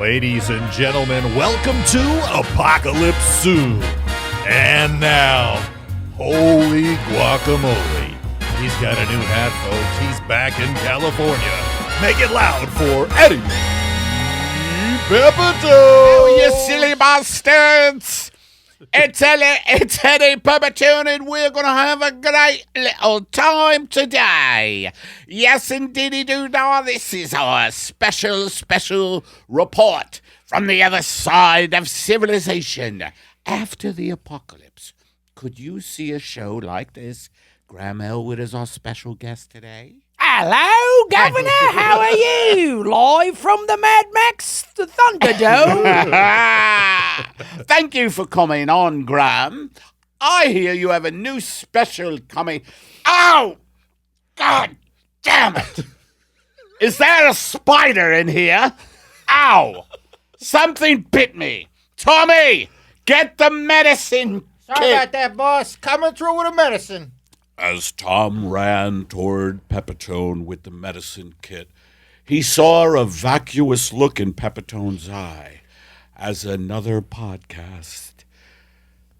Ladies and gentlemen, welcome to Apocalypse Soon. And now, holy guacamole. He's got a new hat, folks. He's back in California. Make it loud for Eddie Pepitone. Oh, you silly bastards. It's Eddie Pepitone, and we're going to have a great little time today. Yes, indeedy doo-dah. This is our special report from the other side of civilization. After the apocalypse, could you see a show like this? Graham Elwood is our special guest today. Hello, Governor. How are you? Live from the Mad Max the Thunderdome. Thank you for coming on, Graham. I hear you have a new special coming. Ow! God damn it! Is there a spider in here? Ow! Something bit me. Tommy, get the medicine. Sorry about that, boss. Coming through with a medicine. As Tom ran toward Pepitone with the medicine kit, he saw a vacuous look in Pepitone's eye as another podcast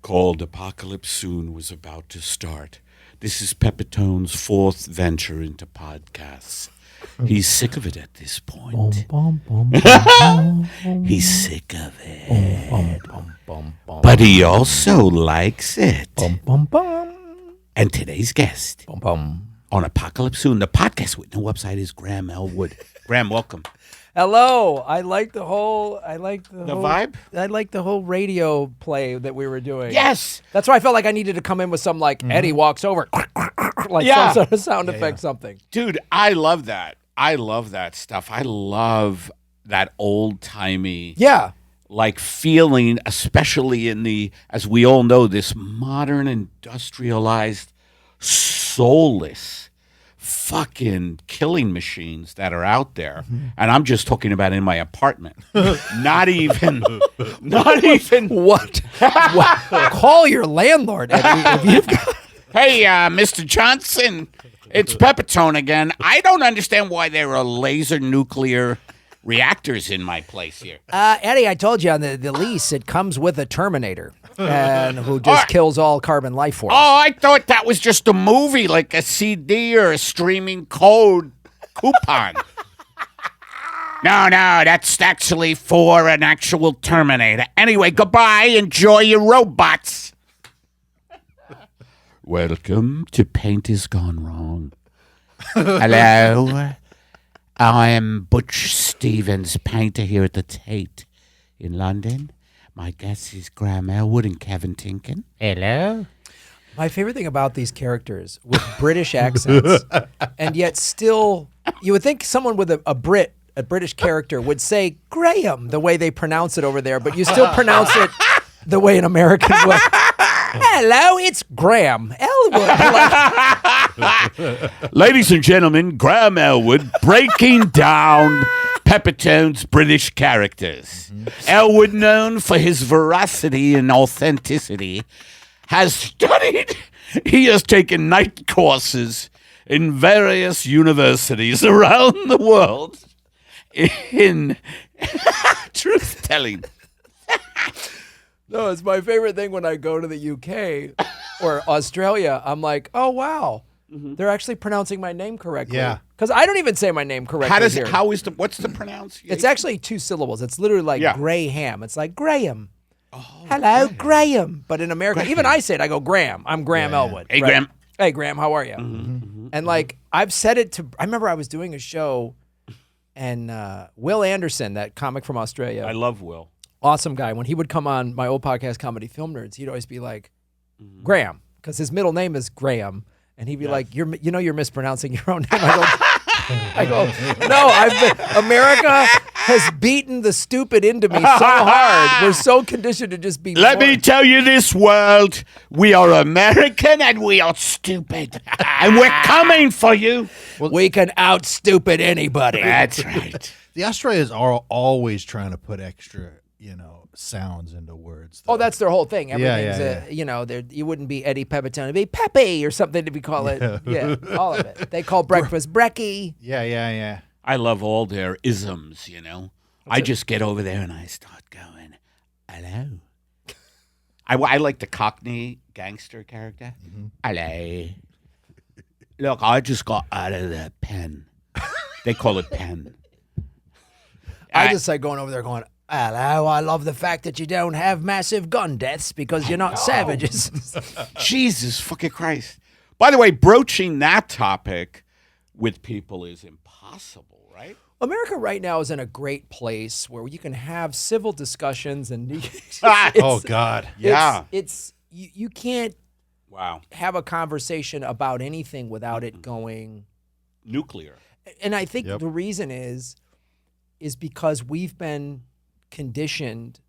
called Apocalypse Soon was about to start. This is Pepitone's fourth venture into podcasts. He's sick of it at this point. He's sick of it. But he also likes it. And today's guest on Apocalypse Soon, the podcast with no website, is Graham Elwood. Graham, welcome. Hello. I like the vibe? I like the whole radio play that we were doing. Yes. That's why I felt like I needed to come in with some Eddie walks over, like some sort of sound effect, something. Dude, I love that. I love that stuff. I love that old-timey like feeling, especially in the, as we all know, this modern industrialized, soulless fucking killing machines that are out there. And I'm just talking about in my apartment. Not even What? Call your landlord, Eddie. If you've got... Hey, Mr. Johnson, it's Pepitone again. I don't understand why there are laser nuclear reactors in my place here. Eddie, I told you on the lease, it comes with a Terminator, and who just kills all carbon life forms. Oh, I thought that was just a movie, like a CD or a streaming code coupon. No, that's actually for an actual Terminator. Anyway, goodbye. Enjoy your robots. Welcome to Paint Is Gone Wrong. Hello. I am Butch Stevens, painter here at the Tate in London. My guest is Graham Elwood and Kevin Tinkin. Hello. My favorite thing about these characters with British accents, and yet still, you would think someone with a British character would say Graham the way they pronounce it over there, but you still pronounce it the way an American would. Hello, it's Graham Elwood. Ladies and gentlemen, Graham Elwood breaking down Pepitone's British characters. Elwood, known for his veracity and authenticity, he has taken night courses in various universities around the world in truth-telling. No, it's my favorite thing when I go to the UK or Australia. I'm like, oh, wow. They're actually pronouncing my name correctly. Yeah. Because I don't even say my name correctly here. What's the pronunciation? It's actually 2 syllables. It's literally like Graham. It's like Graham. Oh, hello, Graham. But in America, even I say it, I go Graham. I'm Graham Elwood. Hey, right? Graham. Hey, Graham, how are you? And like, I've said it to, I remember I was doing a show and Will Anderson, that comic from Australia. I love Will. Awesome guy. When he would come on my old podcast, Comedy Film Nerds, he'd always be like, Graham, because his middle name is Graham. And he'd be like, you're mispronouncing your own name. I go, no, America has beaten the stupid into me so hard. We're so conditioned to just be Let me tell you this, world. We are American and we are stupid. And we're coming for you. We can out-stupid anybody. That's right. The Australians are always trying to put extra, sounds into words. Though. Oh, that's their whole thing. Everything's, yeah. You wouldn't be Eddie Pepitone. It'd be Pepe or something to be call it. Yeah, all of it. They call breakfast brekkie. Yeah. I love all their isms, I just get over there and I start going, hello. I like the Cockney gangster character. Hello. Look, I just got out of the pen. They call it pen. I just like going over there going, hello, I love the fact that you don't have massive gun deaths because you're not savages. Jesus fucking Christ. By the way, broaching that topic with people is impossible, right? America right now is in a great place where you can have civil discussions and Oh God. Yeah. It's you can't have a conversation about anything without it going nuclear. And I think the reason is because we've been conditioned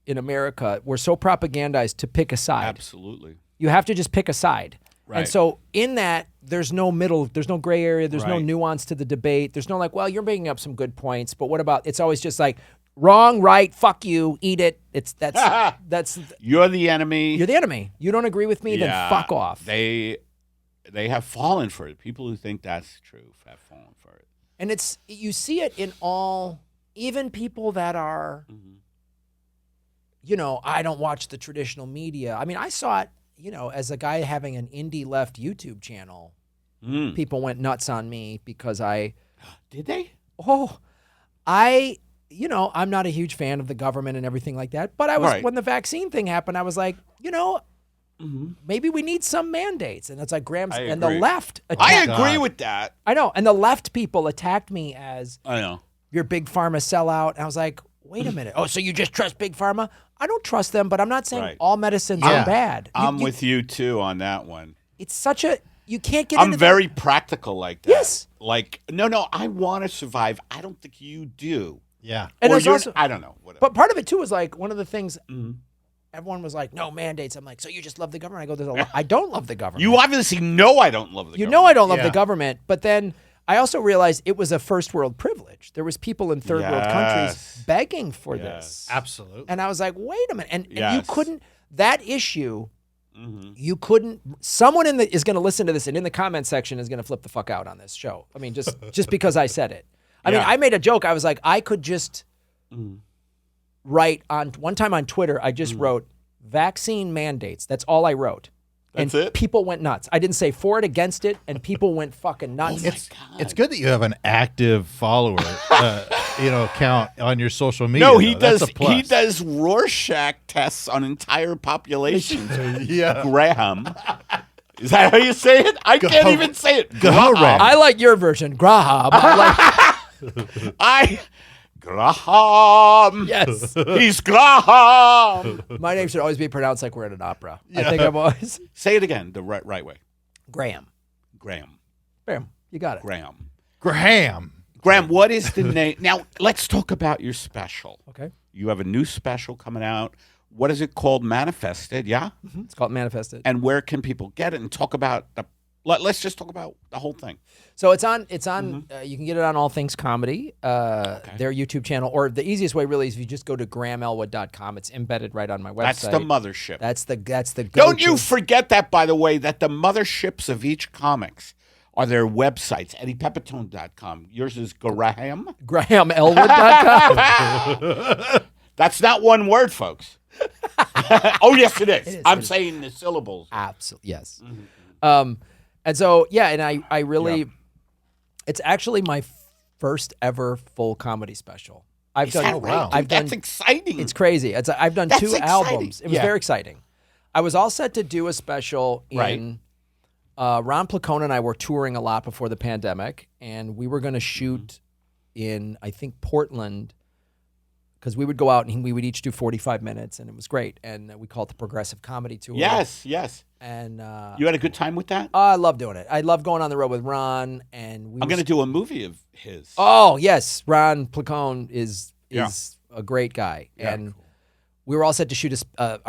in America. We're so propagandized to pick a side. Absolutely. You have to just pick a side. Right. And so in that, there's no middle, there's no gray area, there's no nuance to the debate. There's no like, well, you're bringing up some good points, but what about, it's always just like, wrong, right, fuck you, eat it. That's You're the enemy. You're the enemy. You don't agree with me, then fuck off. They have fallen for it. People who think that's true have fallen for it. And you see it in all, even people that are, I don't watch the traditional media. I mean, I saw it, as a guy having an indie left YouTube channel. People went nuts on me because Did they? I'm not a huge fan of the government and everything like that. But I was, when the vaccine thing happened, I was like, maybe we need some mandates. And it's like Graham's and the left. I agree with that. I know. And the left people attacked me as your big pharma sellout. And I was like, wait a minute. Oh, so you just trust big pharma? I don't trust them, but I'm not saying all medicines are bad. I'm with you too on that one. It's such a, you can't get I'm very practical like that. Yes. Like, no, I want to survive. I don't think you do. Yeah. And or also, I don't know. Whatever. But part of it too is like one of the things, everyone was like, no mandates. I'm like, so you just love the government? I go, there's a lot. I don't love the government. You obviously know I don't love the government. You know I don't love the government, but then I also realized it was a first world privilege. There was people in third world countries begging for this. Absolutely. And I was like, wait a minute. And you couldn't, that issue, you couldn't, someone is going to listen to this and in the comment section is going to flip the fuck out on this show. I mean, just because I said it. I mean, I made a joke. I was like, I could just write one time on Twitter, I just wrote vaccine mandates. That's all I wrote. That's and it? People went nuts. I didn't say for it, against it, and people went fucking nuts. It's good that you have an active follower, count on your social media. No, he though. does. That's a plus. He does Rorschach tests on entire populations. Yeah. Graham. Is that how you say it? I can't even say it. Graham. I like your version, Graham. Graham. Yes. He's Graham. My name should always be pronounced like we're at an opera. I think I'm always. Say it again the right way. Graham. Graham. Graham. You got it. Graham. Graham, what is the name? Now, let's talk about your special. Okay. You have a new special coming out. What is it called? Manifested, yeah? It's called Manifested. And where can people get it and talk about let's just talk about the whole thing. So it's on, you can get it on All Things Comedy, their YouTube channel, or the easiest way really is if you just go to grahamelwood.com. It's embedded right on my website. That's the mothership. That's the go-to. Don't you forget that, by the way, that the motherships of each comics are their websites. EddiePepitone.com. Yours is Graham? GrahamElwood.com. That's not one word, folks. Oh, yes, it is. I'm saying the syllables. Absolutely, yes. And so, and I really, it's actually my first ever full comedy special. Is that right? Dude, that's exciting. It's crazy. I've done two albums. It was very exciting. I was all set to do a special in, Ron Placone and I were touring a lot before the pandemic, and we were going to shoot in, I think, Portland, because we would go out and we would each do 45 minutes, and it was great. And we called it the Progressive Comedy Tour. Yes. And you had a good time with that? I love doing it. I love going on the road with Ron. And I'm going to do a movie of his. Oh, yes. Ron Placone is a great guy. Yeah, and we were all set to shoot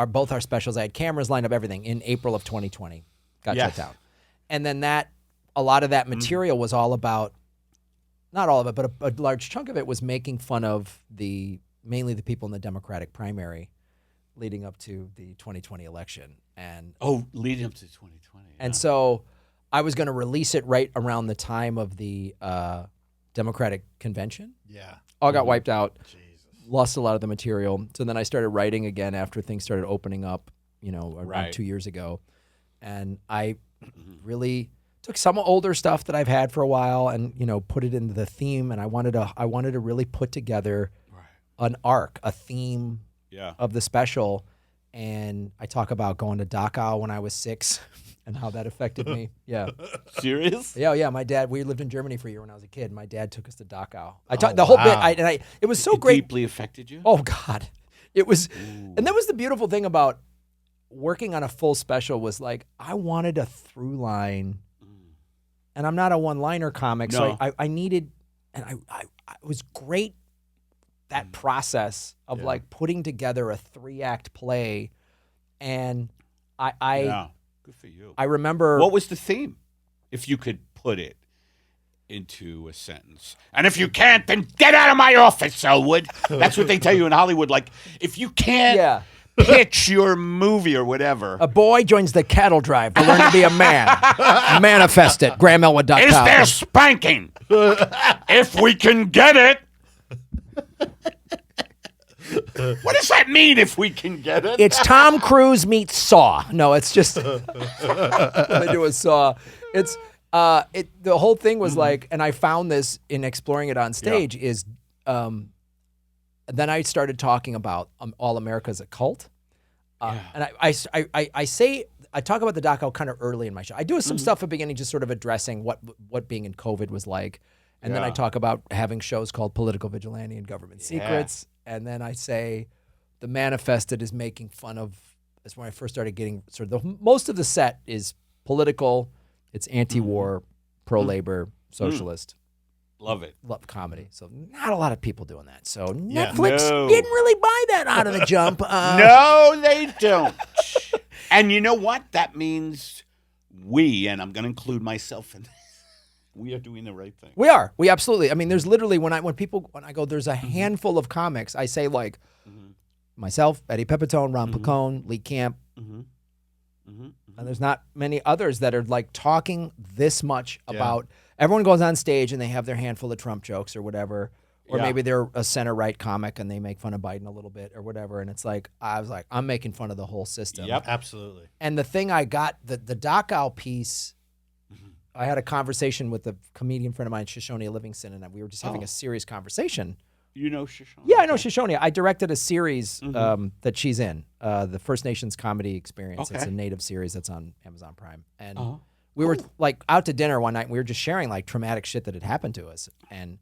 both our specials. I had cameras lined up, everything, in April of 2020. Got shut down. And then a lot of that material was all about, not all of it, but a large chunk of it was making fun of mainly the people in the Democratic primary leading up to the 2020 election. And leading up to 2020. And so I was going to release it right around the time of the Democratic convention. Yeah. All got wiped out. Lost a lot of the material. So then I started writing again after things started opening up, around 2 years ago. And I really took some older stuff that I've had for a while and, put it into the theme. And I wanted to really put together an arc, a theme of the special. And I talk about going to Dachau when I was 6 and how that affected me. Yeah. Serious? Yeah. My dad, we lived in Germany for a year when I was a kid. My dad took us to Dachau. The whole bit, it was so great. Deeply affected you? Oh, God. It was, and that was the beautiful thing about working on a full special was like, I wanted a through line, and I'm not a one-liner comic, so I needed, and it was great, that process of like putting together a 3-act play, and Good for you. I remember. What was the theme? If you could put it into a sentence. And if you can't, then get out of my office, Elwood. That's what they tell you in Hollywood. Like, if you can't pitch your movie or whatever. A boy joins the cattle drive to learn to be a man. Manifest it. GrahamElwood.com. Is there spanking? If we can get it. What does that mean, if we can get it? It's Tom Cruise meets Saw. No, it's just they do a Saw. It's the whole thing was like, and I found this in exploring it on stage is, then I started talking about All America's a Cult, and I talk about the Dachau kind of early in my show. I do some stuff at the beginning, just sort of addressing what being in COVID was like, and then I talk about having shows called Political Vigilante and Government Secrets. And then I say the Manifested is making fun of, that's when I first started getting sort of, most of the set is political, it's anti-war, pro-labor, socialist. Love it. Love comedy. So not a lot of people doing that. So Netflix didn't really buy that out of the jump. No, they don't. And you know what? That means we, and I'm going to include myself in this, we are doing the right thing. We are. We absolutely. I mean, there's literally when I go, there's a handful of comics. I say like myself, Eddie Pepitone, Ron Pacone, Lee Camp. And there's not many others that are like talking this much about. Everyone goes on stage and they have their handful of Trump jokes or whatever, or maybe they're a center right comic and they make fun of Biden a little bit or whatever. And it's like I was like, I'm making fun of the whole system. Yep, absolutely. And the thing I got, the Dachau piece. I had a conversation with a comedian friend of mine, Shoshone Livingston, and we were just having a serious conversation. You know Shoshone? Yeah, I know Shoshone. I directed a series that she's in, the First Nations Comedy Experience. It's a native series that's on Amazon Prime. And we were like out to dinner one night, and we were just sharing like traumatic shit that had happened to us. And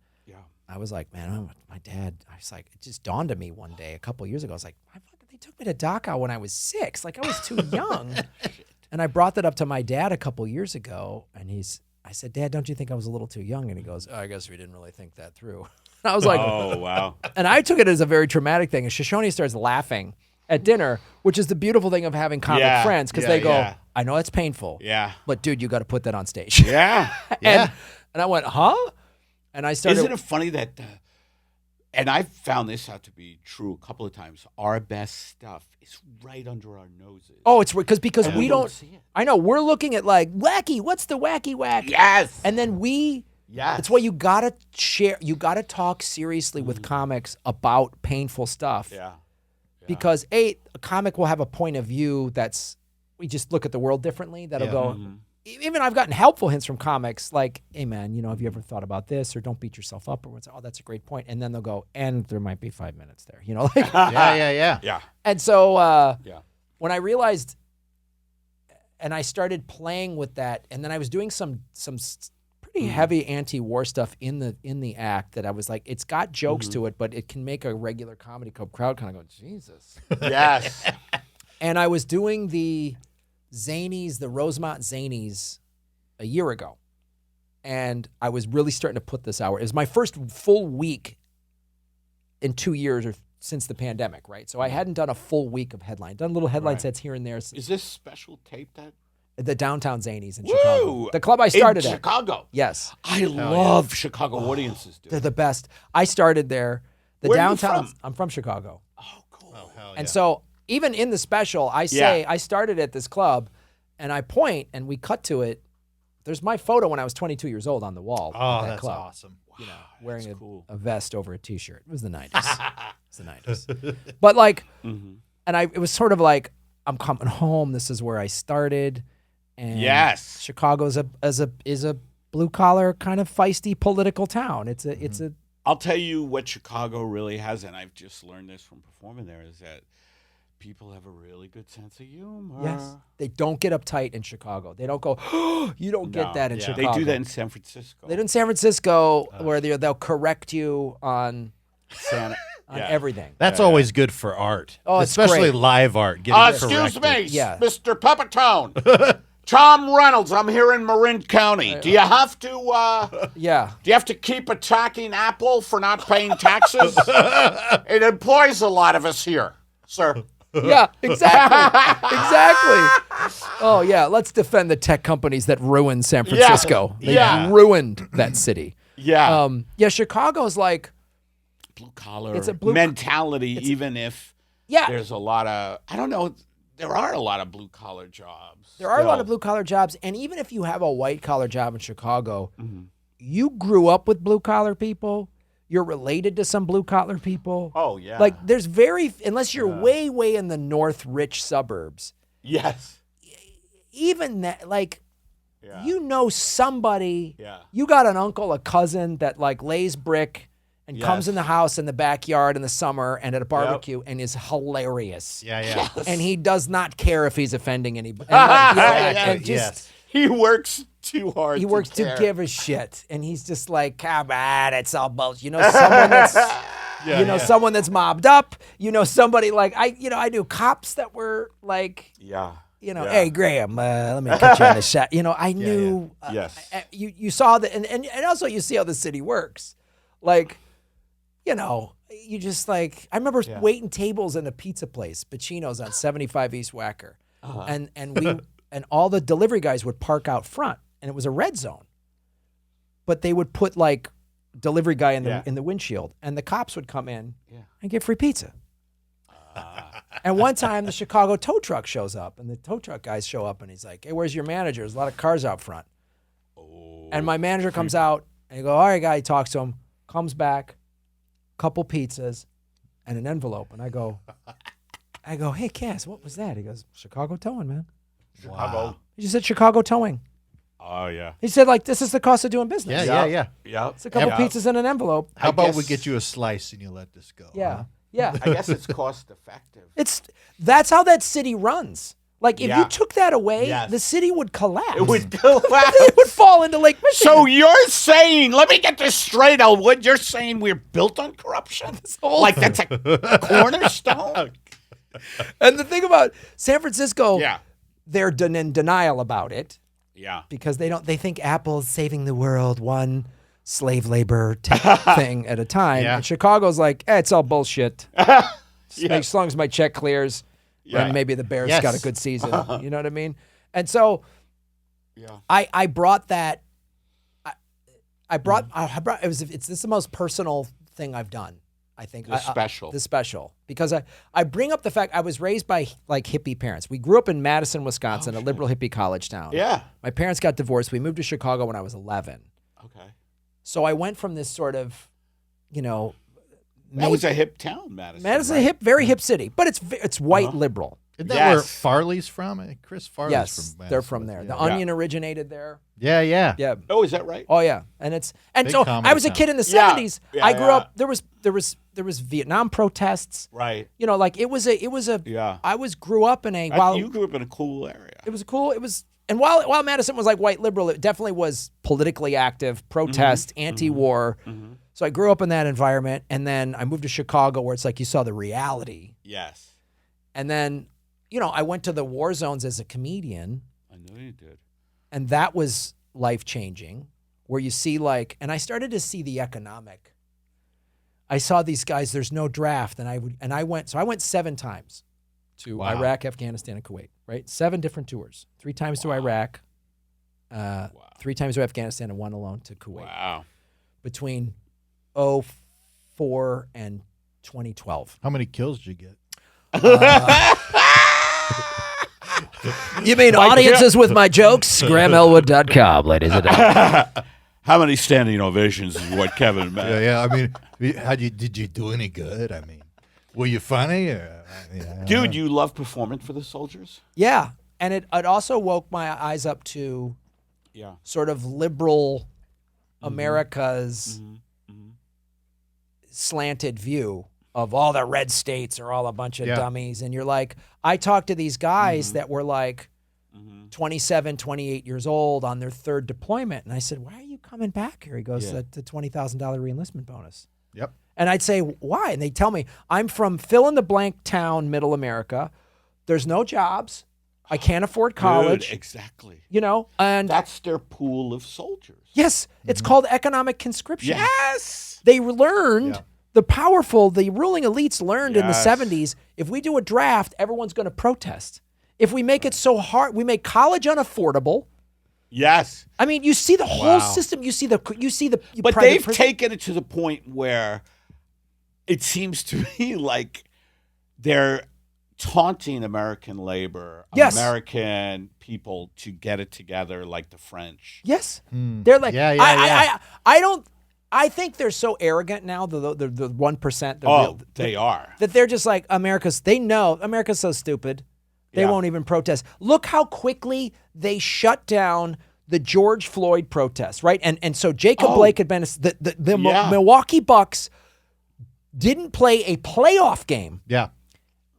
I was like, man, my dad, I was like, it just dawned on me one day a couple of years ago. I was like, they took me to Dachau when I was 6. Like, I was too young. And I brought that up to my dad a couple years ago, and I said, Dad, don't you think I was a little too young? And he goes, I guess we didn't really think that through. And I was like, oh, wow. And I took it as a very traumatic thing. And Shoshone starts laughing at dinner, which is the beautiful thing of having comic friends, because they go, I know it's painful, but dude, you got to put that on stage. Yeah. And I went, huh? And I started. Isn't it funny that, and I've found this out to be true a couple of times, our best stuff is right under our noses. Oh, it's because we don't see it. I know, we're looking at like, wacky, what's the wacky whack? Yes. And then that's why you got to share, you got to talk seriously with comics about painful stuff. Yeah. Because a comic will have a point of view we just look at the world differently. That'll go, even I've gotten helpful hints from comics like, hey man, have you ever thought about this? Or don't beat yourself up, or what's, oh, that's a great point. And then they'll go, and there might be 5 minutes there, like. Yeah. And so when I realized, and I started playing with that, and then I was doing some pretty heavy anti-war stuff in the act that I was like, it's got jokes to it, but it can make a regular comedy crowd kind of go, Jesus. Yes. And I was doing the Zanies, the Rosemont Zanies, a year ago. And I was really starting to put this out. It was my first full week in 2 years or since the pandemic, right? So I hadn't done a full week of headline. Done little headline sets here and there. Is this special tape that? The Downtown Zanies in Chicago. The club I started in at. Chicago. Yes. I love Chicago audiences, dude. They're the best. I started there. Where Downtown. Are you from? I'm from Chicago. Oh, cool. Oh, hell yeah. And so even in the special, I say I started at this club, and I point, and we cut to it. there's my photo when I was 22 years old on the wall. Oh, at that that's club, awesome. You know, wearing that's cool. a vest over a t-shirt. It was the 90s. It's the 90s. But like, and it was sort of like, I'm coming home. This is where I started. And Yes. Chicago's is a blue collar kind of feisty political town. It's a I'll tell you what Chicago really has, and I've just learned this from performing there, is that people have a really good sense of humor. yes. They don't get uptight in Chicago. They don't go, oh, you don't get that in Chicago. They do that in San Francisco. They do in San Francisco where they'll correct you on everything. That's always good for art. Oh, it's especially great. live art. Getting Excuse me, Yeah. Mr. Pepitone. Tom Reynolds, I'm here in Marin County. Do you have to Yeah. do you have to keep attacking Apple for not paying taxes? It employs a lot of us here, sir. Yeah, exactly. Exactly. Oh, yeah. Let's defend the tech companies that ruined San Francisco. They ruined that city. Yeah. Yeah, Chicago's like, Blue collar It's a blue- mentality, even if yeah, there's a lot of, I don't know, there are a lot of blue collar jobs. there are a lot still. of blue collar jobs. And even if you have a white collar job in Chicago, you grew up with blue collar people. You're related to some blue collar people. Oh, yeah. Like there's unless you're way, way in the north rich suburbs, Yes. even that, like, Yeah. you know somebody, Yeah. you got an uncle, a cousin that like lays brick and comes in the house in the backyard in the summer and at a barbecue and is hilarious. Yeah. And he does not care if he's offending anybody. And just, Yes. He works too hard. he works to care. give a shit. And he's just like, come on, it's all bullshit. You know, someone that's, someone that's mobbed up, somebody like, I knew cops that were like, Yeah. hey, Graham, let me cut you on the shot. I knew. Yes. You saw that, and also you see how the city works. Like, you just like, I remember waiting tables in a pizza place, Pacino's on 75 East Wacker. And all the delivery guys would park out front, and it was a red zone. But they would put like delivery guy in the windshield, and the cops would come in and get free pizza. And one time the Chicago tow truck shows up, and the tow truck guys show up, and he's like, hey, where's your manager? There's a lot of cars out front. And my manager comes out, and you go, all right, guy, he talks to him, comes back, couple pizzas, and an envelope. And I go, hey, Cass, what was that? He goes, Chicago towing, man. Chicago. He just said Chicago towing. Oh, yeah. He said, like, this is the cost of doing business. Yeah. Yep. It's a couple pizzas in an envelope. How about we guess- get you a slice and you let this go? Yeah. huh? Yeah. I guess it's cost effective. That's how that city runs. Like, if Yeah. you took that away, Yes. the city would collapse. It would collapse. It would fall into Lake Michigan. So you're saying, let me get this straight, Elwood. You're saying we're built on corruption? Like that's a cornerstone? And the thing about San Francisco, Yeah. they're in denial about it Yeah. because they think Apple's saving the world one slave labor tech thing at a time. Yeah. And Chicago's like, it's all bullshit. As long as my check clears, then maybe the Bears Yes. got a good season. You know what I mean? And so Yeah. I brought that. I brought this is the most personal thing I've done. I think The special. the special, because I bring up the fact I was raised by like hippie parents. We grew up in Madison, Wisconsin, a liberal hippie college town. Yeah. My parents got divorced. We moved to Chicago when I was 11. Okay. So I went from this sort of, That was a hip town, Madison. Madison, right? very hip city, but it's white liberal. Isn't that where Yes. Farley's from? Chris Farley's Yes, from they're Madison. from there. Yeah. The Onion originated there. Yeah. Yeah. Oh, is that right? Oh yeah, and Big so comedy I was a town. kid in the Yeah. 70s. Yeah, I grew yeah. up. There was Vietnam protests. Right. Like it was a. Yeah. I grew up in a while You grew up in a cool area. it was cool. It was, and while Madison was like white liberal, it definitely was politically active, protest, anti-war. So I grew up in that environment, and then I moved to Chicago, where it's like you saw the reality, Yes. and then I went to the war zones as a comedian. I know you did. And that was life-changing, where you see and I started to see the economic. I saw these guys, there's no draft. And I went 7 times to Iraq, Afghanistan, and Kuwait, right? 7 different tours, 3 times to Iraq, 3 times to Afghanistan, and 1 alone to Kuwait. Wow. Between 2004 and 2012. How many kills did you get? You mean audiences with my jokes? GrahamElwood.com, ladies and gentlemen. How many standing ovations is what Kevin meant? Yeah. I mean, did you do any good? I mean, were you funny? Or, Dude, you love performing for the soldiers? Yeah, and it also woke my eyes up to sort of liberal America's slanted view of all the red states are all a bunch of dummies. And you're like, I talked to these guys that were like 27, 28 years old on their third deployment. And I said, why are you coming back here? He goes, the $20,000 reenlistment bonus. Yep. And I'd say, why? And they tell me, I'm from fill-in-the-blank town, middle America. There's no jobs. I can't afford college. Dude, exactly. You know, and that's their pool of soldiers. Yes, it's called economic conscription. Yes. They learned, the ruling elites learned in the 70s, if we do a draft, everyone's going to protest. If we make it so hard, we make college unaffordable. Yes. I mean, you see the whole system. But they've taken it to the point where it seems to me like they're taunting American labor, American people to get it together like the French. Yes. They're like, I think they're so arrogant now, the 1%. They are. That they're just like, they know America's so stupid. They won't even protest. Look how quickly they shut down the George Floyd protests, right? And so Jacob Blake had been, the Milwaukee Bucks didn't play a playoff game. Yeah.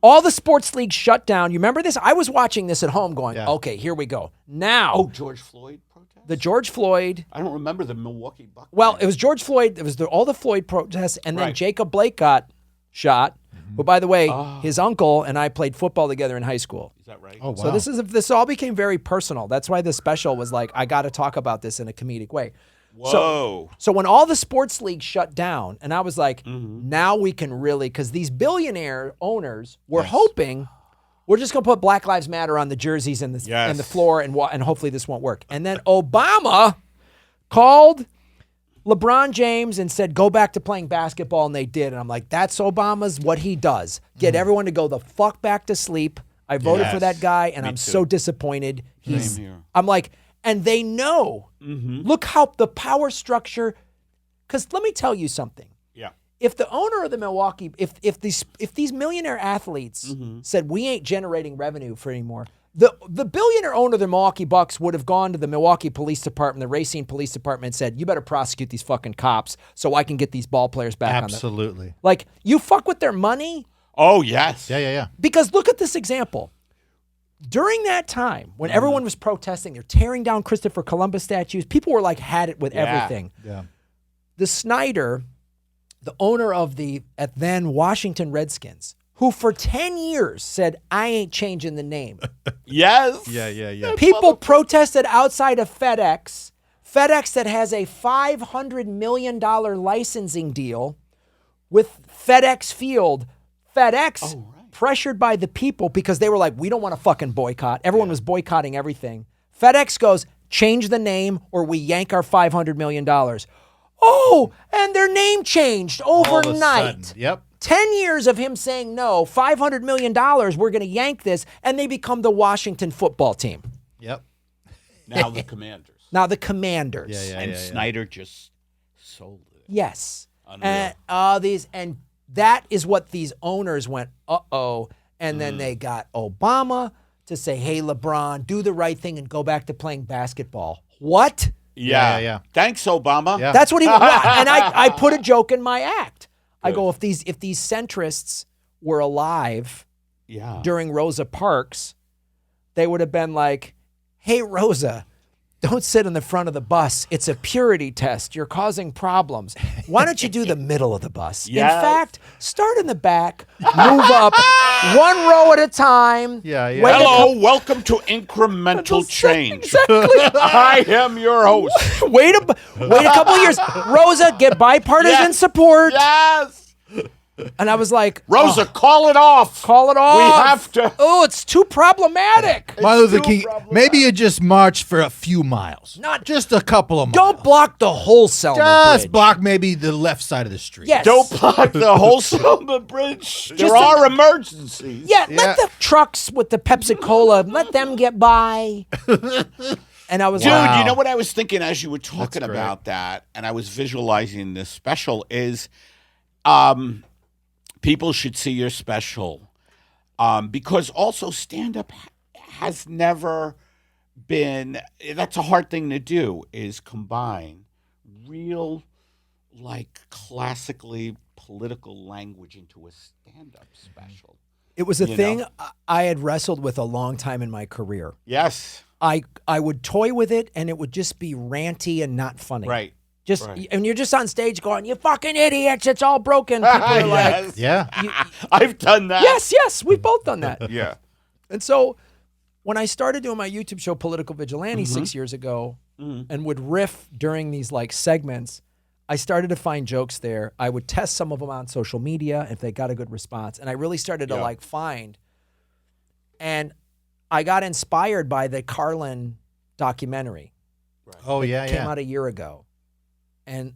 All the sports leagues shut down. You remember this? I was watching this at home going, okay, here we go. Now. George Floyd protest? The George Floyd. I don't remember the Milwaukee Bucks. Well, it was George Floyd. It was all the Floyd protests. And then Jacob Blake got shot. Who, by the way, his uncle and I played football together in high school. Is that right? Oh, wow. So this all became very personal. That's why the special was like, I got to talk about this in a comedic way. Whoa. So when all the sports leagues shut down, and I was like, now we can really, because these billionaire owners were hoping, we're just going to put Black Lives Matter on the jerseys and the floor, and hopefully this won't work. And then Obama called LeBron James and said, go back to playing basketball, and they did. And I'm like, that's Obama's what he does. Get everyone to go the fuck back to sleep. I voted for that guy, and I'm so disappointed. I'm like, and they know. Look how the power structure, because let me tell you something. Yeah. If the owner of the Milwaukee, if these millionaire athletes said, we ain't generating revenue for anymore, the billionaire owner of the Milwaukee Bucks would have gone to the Milwaukee Police Department, the Racine Police Department, and said, you better prosecute these fucking cops so I can get these ball players back on the... Absolutely. Like, you fuck with their money? Oh, yes. Yeah. Because look at this example. During that time, when everyone was protesting, they're tearing down Christopher Columbus statues, people were like, had it with everything. Yeah. The Snyder, the owner of the, at then Washington Redskins, who for 10 years said, I ain't changing the name. Yes. Yeah. People protested outside of FedEx that has a $500 million licensing deal with FedEx Field. FedEx pressured by the people because they were like, we don't want to fucking boycott. Everyone was boycotting everything. FedEx goes, change the name or we yank our $500 million. Oh, and their name changed overnight. Yep. 10 years of him saying no, $500 million, we're going to yank this, and they become the Washington football team. Yep. Now the Commanders. Yeah. And Snyder just sold it. Yes. Unreal. And that is what these owners went, and then they got Obama to say, hey, LeBron, do the right thing and go back to playing basketball. What? Yeah. Thanks, Obama. Yeah. That's what he wanted. And I put a joke in my act. I go, if these centrists were alive during Rosa Parks, they would have been like, hey, Rosa, don't sit in the front of the bus. It's a purity test. You're causing problems. Why don't you do the middle of the bus? Yes. In fact, start in the back, move up one row at a time. Yeah. Hello, welcome to incremental change. Exactly. I am your host. Wait a couple of years. Rosa, get bipartisan support. Yes. And I was like, Rosa, call it off. call it off. We have to. Oh, it's too problematic. Martin Luther too King, problematic. maybe you just march for a few miles. Not- just a couple of miles. Don't block the whole Selma Just Bridge. block maybe the left side of the street. Yes. Don't block the whole Selma Bridge. There are emergencies. Yeah, let the trucks with the Pepsi Cola, let them get by. And I was Dude, like, you know what I was thinking as you were talking great. about that, and I was visualizing this special is, people should see your special, because also stand-up has never been. That's a hard thing to do. Is combine real, like classically political language into a stand-up special. it was a you thing know. I had wrestled with a long time in my career. Yes. I would toy with it, and it would just be ranty and not funny. Right. Just Right. and you're just on stage going, "You fucking idiots! It's all broken." People are like, Yes. Yeah. I've done that. "Yes, we've both done that." Yeah. And so, when I started doing my YouTube show, Political Vigilante, 6 years ago, and would riff during these like segments, I started to find jokes there. I would test some of them on social media if they got a good response, and I really started to like find. And I got inspired by the Carlin documentary. Oh, yeah, Came yeah. out a year ago, and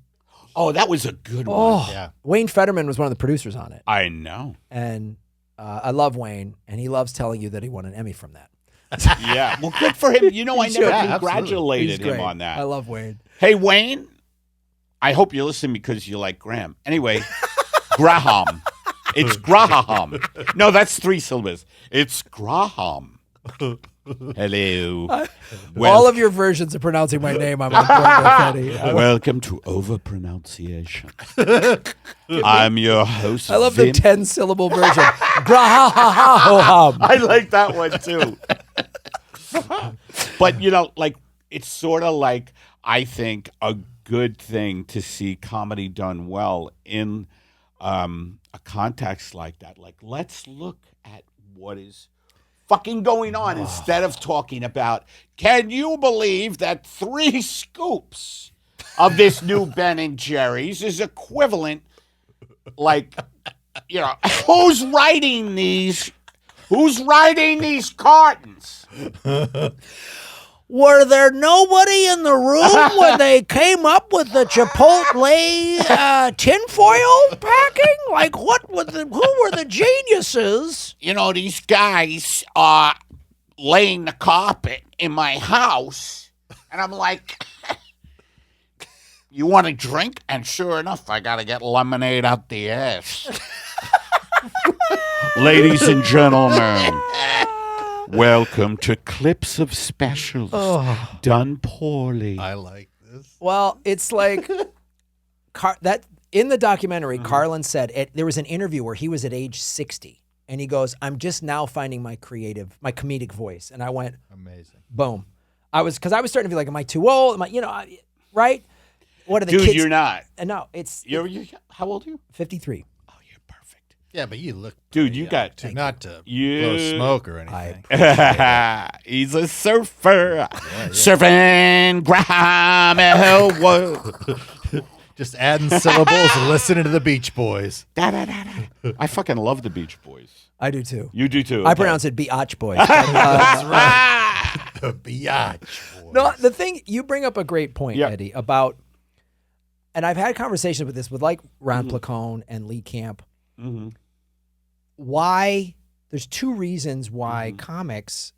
Oh, that was a good one. oh, Yeah. Wayne Fetterman was one of the producers on it, I know. and I love Wayne, and he loves telling you that he won an Emmy from that. Yeah. Well, good for him. You know, I never Yeah, congratulated He's him great. on that. I love Wayne. Hey, Wayne, I hope you're listening because you like Graham. Anyway, Graham. It's Graham. No, that's 3 syllables. It's Graham. Hello. All of your versions of pronouncing my name, I'm on board with, Eddie. Welcome to Overpronunciation. I'm your host. I love the Vin. 10-syllable version. Graham. I like that one too. But you know, like it's sort of like I think a good thing to see comedy done well in a context like that. Like, let's look at what is fucking going on instead of talking about, can you believe that 3 scoops of this new Ben and Jerry's is equivalent, like, you know, who's writing these cartons? Were there nobody in the room when they came up with the Chipotle tinfoil packing? Like, who were the geniuses? You know, these guys are laying the carpet in my house, and I'm like, you want a drink? And sure enough, I got to get lemonade out the ass. Ladies and gentlemen, welcome to Clips of Specials Done Poorly. I like this. Well, it's like that in the documentary, Carlin said there was an interview where he was at age 60, and he goes, "I'm just now finding my comedic voice," and I went, Amazing. boom. Because I was starting to be like, am I too old? Am I, right? What are the Dude, kids? you're not. No, it's You're how old are you? 53. Oh, you're perfect. Yeah, but you look. Dude, you got... Not to You- blow smoke or anything. He's a surfer. Surfing Graham Elwood. Just adding syllables and listening to the Beach Boys. I fucking love the Beach Boys. I do too. You do too. I okay. pronounce it Biatch Boys. The Biatch Boys. No, the thing, you bring up a great point, Yeah. Eddie, about, and I've had conversations with this with like Ron Placone and Lee Camp. Why, there's 2 reasons why comics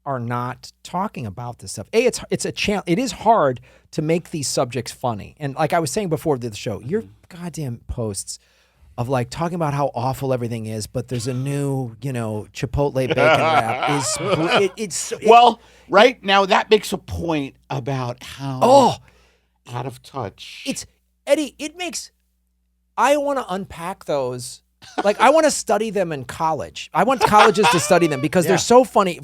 are not talking about this stuff. A, it's a challenge. It is hard to make these subjects funny. And like I was saying before the show, your goddamn posts of like talking about how awful everything is, but there's a new, Chipotle bacon wrap Well, right now that makes a point about how out of touch. It's Eddie, I want to unpack those. Like I want to study them in college. I want colleges to study them because they're so funny.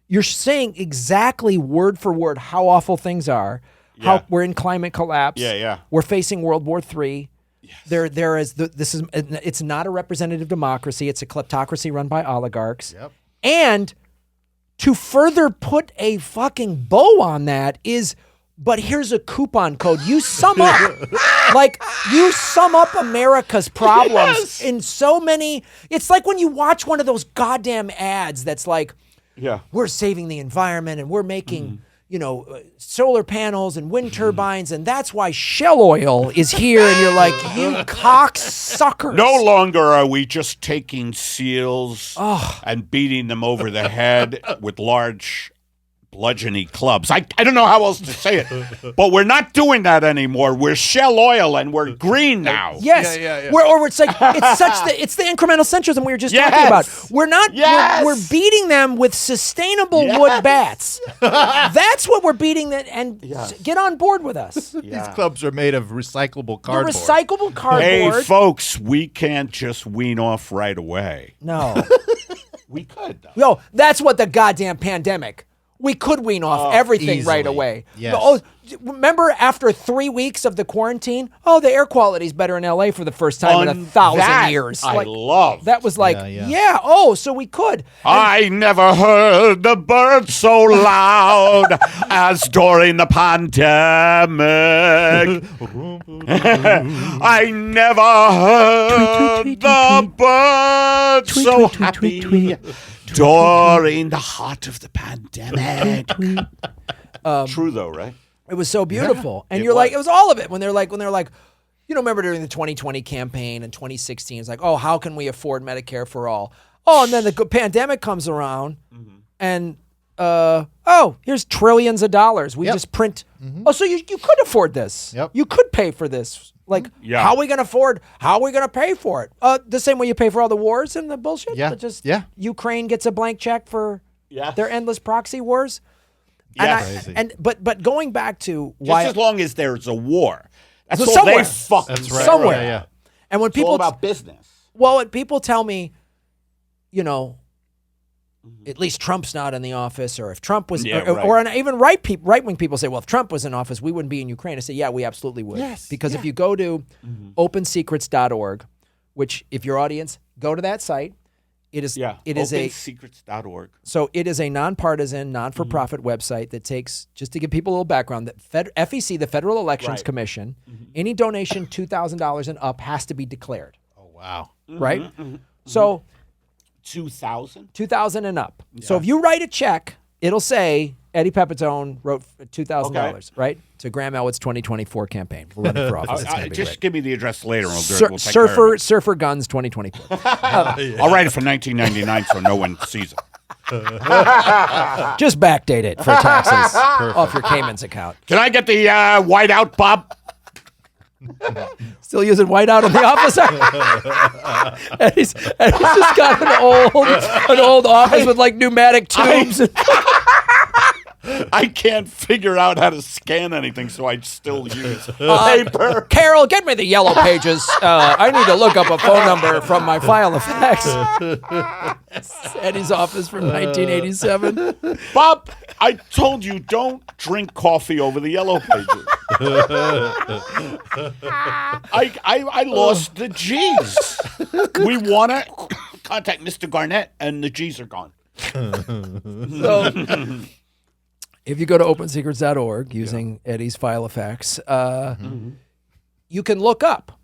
You're saying exactly word for word how awful things are. Yeah. How we're in climate collapse. Yeah. We're facing World War III. Yes. It's not a representative democracy. It's a kleptocracy run by oligarchs. Yep. And to further put a fucking bow on that is But here's a coupon code. You sum up, America's problems in so many. It's like when you watch one of those goddamn ads that's like, we're saving the environment and we're making, solar panels and wind turbines, and that's why Shell Oil is here. And you're like, you cocksuckers. No longer are we just taking seals and beating them over the head with large bludgeony clubs. I don't know how else to say it, but we're not doing that anymore. We're Shell Oil and we're green now. Yes. It's the incremental centrism we were just talking about. We're not, we're beating them with sustainable wood bats. That's what we're beating them, and get on board with us. These clubs are made of recyclable cardboard. Hey, folks, we can't just wean off right away. No. We could, though. Yo, that's what the goddamn pandemic. We could wean off everything easily. right away. Yes. Oh, remember after 3 weeks of the quarantine? Oh, the air quality's better in LA for the first time in 1,000 years. I love. That was like, so we could. I never heard the birds so loud as during the pandemic. I never heard the birds so happy during the heart of the pandemic. True though, right? It was so beautiful. And you're like, it was all of it. When they're like, remember during the 2020 campaign in 2016, it's like, oh, how can we afford Medicare for all? Oh, and then the pandemic comes around and, here's trillions of dollars. We just print. Oh, so you could afford this. Yep. You could pay for this. Like, how are we going to pay for it? The same way you pay for all the wars and the bullshit? Yeah. But just Ukraine gets a blank check for their endless proxy wars? Yes. But going back to Just why... as long as there's a war. That's So all somewhere. they fucking That's right. Somewhere. Yeah. And when It's all people... about business. Well, when people tell me, at least Trump's not in the office, or if Trump was... even right-wing people say, well, if Trump was in office, we wouldn't be in Ukraine. I say, yeah, we absolutely would. Yes. Because if you go to opensecrets.org, which if your audience, go to that site, it is OpenSecrets.org. So it is a nonpartisan, non-for-profit website that takes, just to give people a little background, that FEC, the Federal Elections Commission, any donation $2,000 and up has to be declared. Oh, wow. Right? So 2,000? 2,000 and up. Yeah. So if you write a check, it'll say Eddie Pepitone wrote $2,000, right? To Graham Elwood's 2024 campaign. We're running for office. Just give me the address later. And we'll take Surfer Guns 2024. I'll write it for 1999 so no one sees it. Just backdate it for taxes off your Cayman's account. Can I get the whiteout, Bob? Still using whiteout in the office? and he's just got an old office with like pneumatic tubes. I can't figure out how to scan anything, so I still use paper. Carol, get me the yellow pages. I need to look up a phone number from my file of facts. Eddie's office from 1987. Bob, I told you don't drink coffee over the yellow pages. I lost the G's. We want to contact Mr. Garnett, and the G's are gone. So, if you go to opensecrets.org using Eddie's file of facts, you can look up.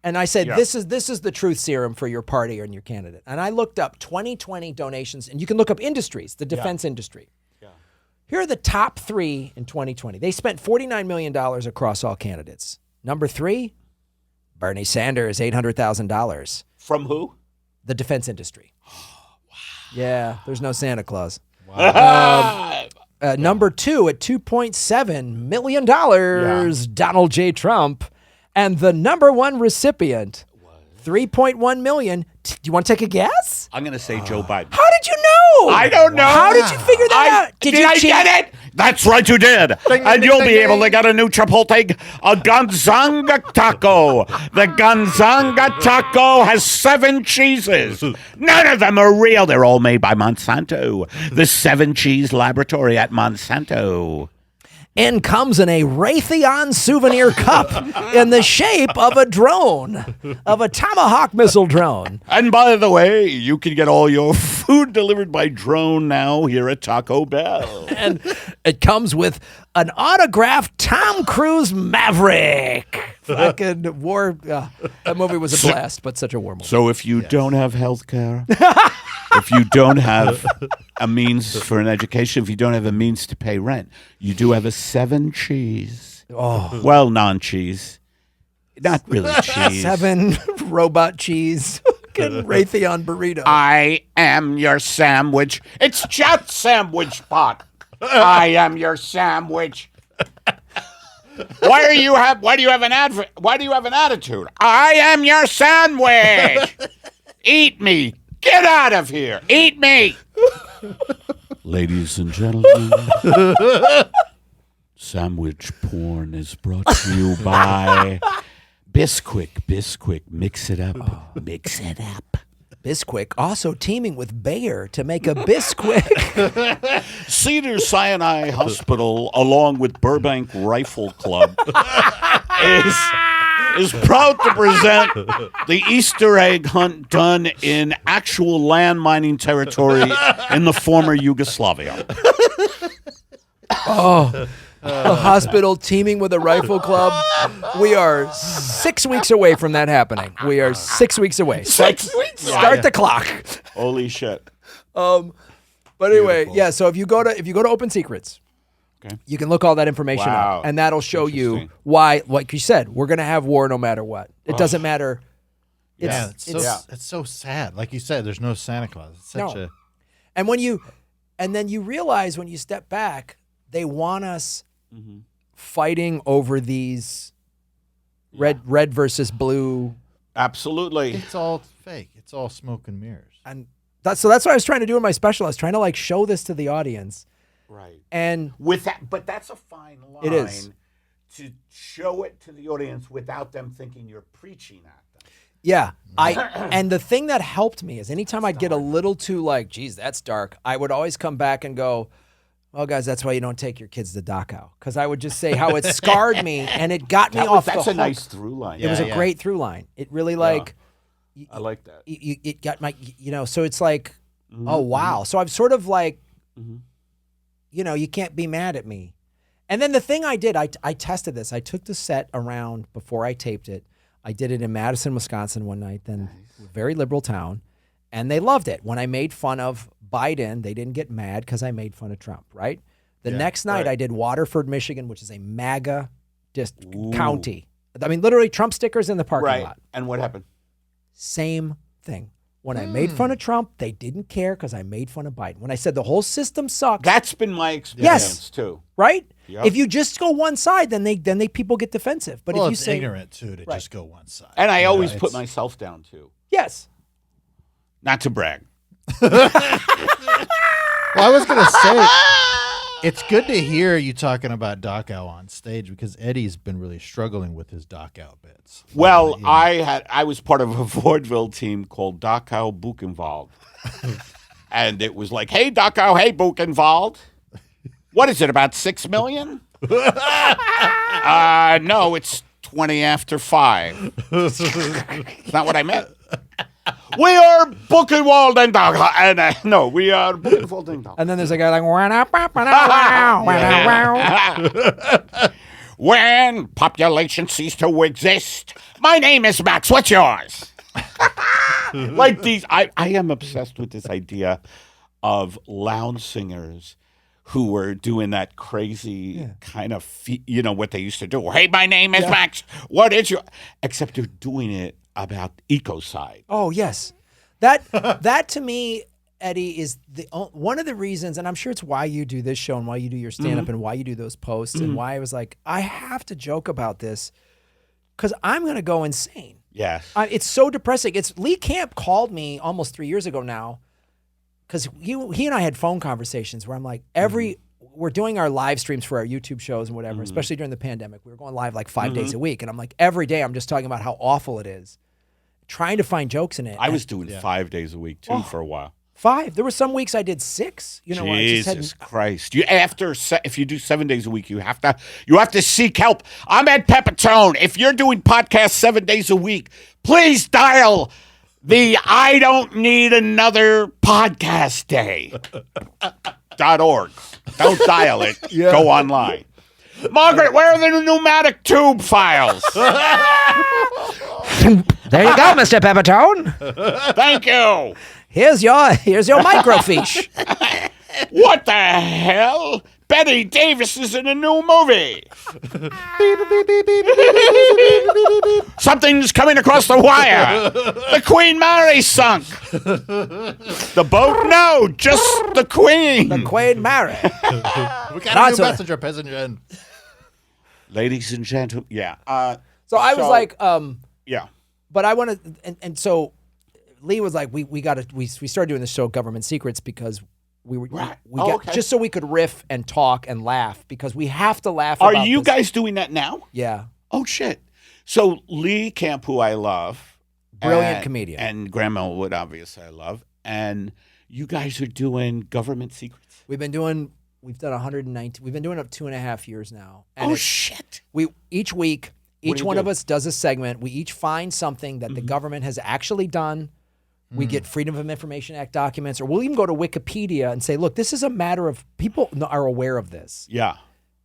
And I said, this is the truth serum for your party and your candidate. And I looked up 2020 donations, and you can look up industries, the defense industry. Yeah. Here are the top 3 in 2020. They spent $49 million across all candidates. Number 3, Bernie Sanders, $800,000. From who? The defense industry. Oh, wow. Yeah, there's no Santa Claus. Wow. Number 2 at $2.7 million, Donald J. Trump. And the number 1 recipient, $3.1 million. Do you want to take a guess? I'm going to say Joe Biden. How did you know? I don't know. How did you figure that out? Did I get it? That's right, you did. And you'll be able to get a new Chipotle, a Gonzanga taco. The Gonzanga taco has 7 cheeses. None of them are real. They're all made by Monsanto. The 7 Cheese Laboratory at Monsanto. and comes in a Raytheon souvenir cup in the shape of a drone, of a Tomahawk missile drone. And by the way, you can get all your food delivered by drone now here at Taco Bell. And it comes with an autographed Tom Cruise Maverick. Fucking war. That movie was a blast, but such a war movie. So if you don't have health care, if you don't have a means for an education, if you don't have a means to pay rent, you do have a 7 cheese. Oh. Well, non-cheese. Not really cheese. 7 robot cheese. Fucking Raytheon burrito. I am your sandwich. It's just sandwich pot. I am your sandwich. Why do you have an attitude? I am your sandwich. Eat me. Get out of here. Eat me. Ladies and gentlemen, sandwich porn is brought to you by Bisquick. Bisquick, mix it up. Mix it up. Bisquick also teaming with Bayer to make a Bisquick. Cedars-Sinai Hospital, along with Burbank Rifle Club, is proud to present the Easter egg hunt done in actual land mining territory in the former Yugoslavia. Oh, a hospital teaming with a rifle club. We are 6 weeks away from that happening. We are 6 weeks away. 6 weeks? Start the clock. Holy shit. But anyway, yeah. So if you go to Open Secrets, okay, you can look all that information Wow. up, and that'll show you Interesting. why. Like you said, we're gonna have war no matter what. It doesn't matter. It's so sad. Like you said, there's no Santa Claus. It's such No. a And then you realize when you step back, they want us fighting over these red versus blue, Absolutely. it's all fake. It's all smoke and mirrors. and that's what I was trying to do in my special. I was trying to like show this to the audience, Right. and With that, but that's a fine line. It is. To show it to the audience without them thinking you're preaching at them. yeah, and the thing that helped me is anytime I'd get a little too like, geez, that's dark, I would always come back and go, well, guys, that's why you don't take your kids to Dachau. Because I would just say how it scarred me and it got me off the hook. That's a nice through line. It was a great through line. It really like, I like that. it got my, so it's like, oh, wow. So I'm sort of like, you can't be mad at me. And then the thing I did, I tested this. I took the set around before I taped it. I did it in Madison, Wisconsin one night, then very liberal town. And they loved it. When I made fun of Biden, they didn't get mad because I made fun of Trump, right? The next night I did Waterford, Michigan, which is a MAGA county. I mean, literally Trump stickers in the parking lot. And what happened? Same thing. When I made fun of Trump, they didn't care because I made fun of Biden. When I said the whole system sucks, That's been my experience too. right? Yep. If you just go one side, then they people get defensive. But Well, if you it's say ignorant too to just go one side. And I You know, always put it's- myself down too. yes, Not to brag. Well, I was gonna say, it's good to hear you talking about Dachau on stage because Eddie's been really struggling with his Dachau bits. Well, You know, I was part of a vaudeville team called Dachau Buchenwald. And it was like, hey, Dachau, hey, Buchenwald. What is it, about 6 million? No, it's 20 after 5. It's not what I meant. We are Buchenwald and Dachau. And, no, we are Buchenwald and Dachau. and then there's a guy like, When population ceased to exist, my name is Max. What's yours? Like these, I am obsessed with this idea of lounge singers who were doing that crazy kind of, what they used to do. Hey, my name is Max. What is your? Except they're doing it about ecocide. oh yes, that to me, Eddie, is one of the reasons, and I'm sure it's why you do this show and why you do your stand-up and why you do those posts and why I was like, I have to joke about this because I'm going to go insane. Yes. It's so depressing. Lee Camp called me almost 3 years ago now because he and I had phone conversations where I'm like, we're doing our live streams for our YouTube shows and whatever, especially during the pandemic. We were going live like 5 days a week. And I'm like, every day I'm just talking about how awful it is, trying to find jokes in it. I was doing 5 days a week, too, for a while. 5. There were some weeks I did 6. You know, I just Jesus Christ! If you do 7 days a week, you have to seek help. I'm Ed Pepitone. If you're doing podcasts 7 days a week, please dial the I don't need another podcast day .org. Don't dial it. Go online. Margaret, where are the pneumatic tube files? There you go, Mr. Pepitone. Thank you. Here's your microfiche. What the hell? Betty Davis is in a new movie. Something's coming across the wire. The Queen Mary sunk. The boat? No, just the Queen. The Queen Mary. We got a new messenger, passenger. Ladies and gentlemen, yeah. So I was like, yeah. but I want to, and so Lee was like, we started doing the show Government Secrets because just so we could riff and talk and laugh because we have to laugh. Are you guys doing that now? Yeah. Oh shit. So Lee Camp, who I love, brilliant comedian, and Graham Elwood, obviously I love, and you guys are doing Government Secrets. We've done 119. We've been doing it 2.5 years now. And shit. Each week, each one of us does a segment. We each find something that the government has actually done. We get Freedom of Information Act documents, or we'll even go to Wikipedia and say, look, this is a matter of people are aware of this. Yeah.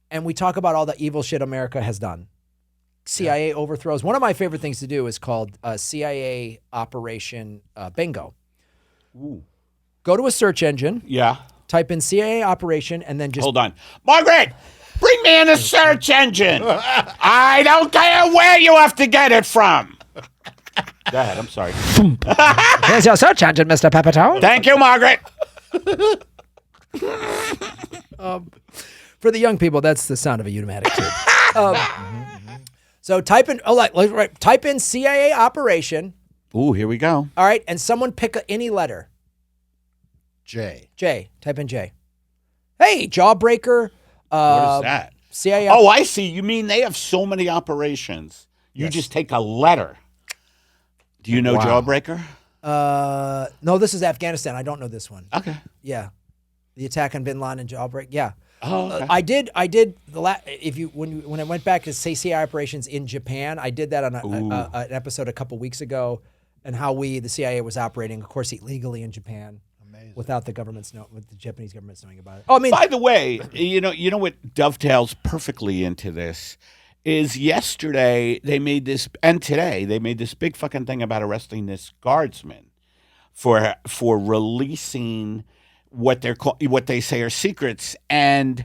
And we talk about all the evil shit America has done. CIA overthrows. One of my favorite things to do is called CIA Operation Bingo. Ooh. Go to a search engine. Yeah. Type in CIA Operation and then just... Hold on. Margaret, bring me in a search engine. I don't care where you have to get it from. Go ahead. I'm sorry. Here's your search engine, Mr. Pepitone. Thank you, Margaret. For the young people, that's the sound of a pneumatic tube. So type in CIA Operation. Ooh, here we go. All right, and someone pick any letter. J. Type in J. Hey, Jawbreaker. What is that? CIA. Oh, I see. You mean they have so many operations. You just take a letter. Do you know Jawbreaker? No, this is Afghanistan. I don't know this one. Okay. Yeah, the attack on Bin Laden and Jawbreaker. Yeah. Oh, okay. I did when I went back to CIA operations in Japan, I did that on an episode a couple weeks ago, and how the CIA was operating, of course, illegally in Japan. Without the with the Japanese government knowing about it. Oh, I mean, by the way, you know what dovetails perfectly into this is yesterday they made this, and today they made this big fucking thing about arresting this guardsman for releasing what they say are secrets, and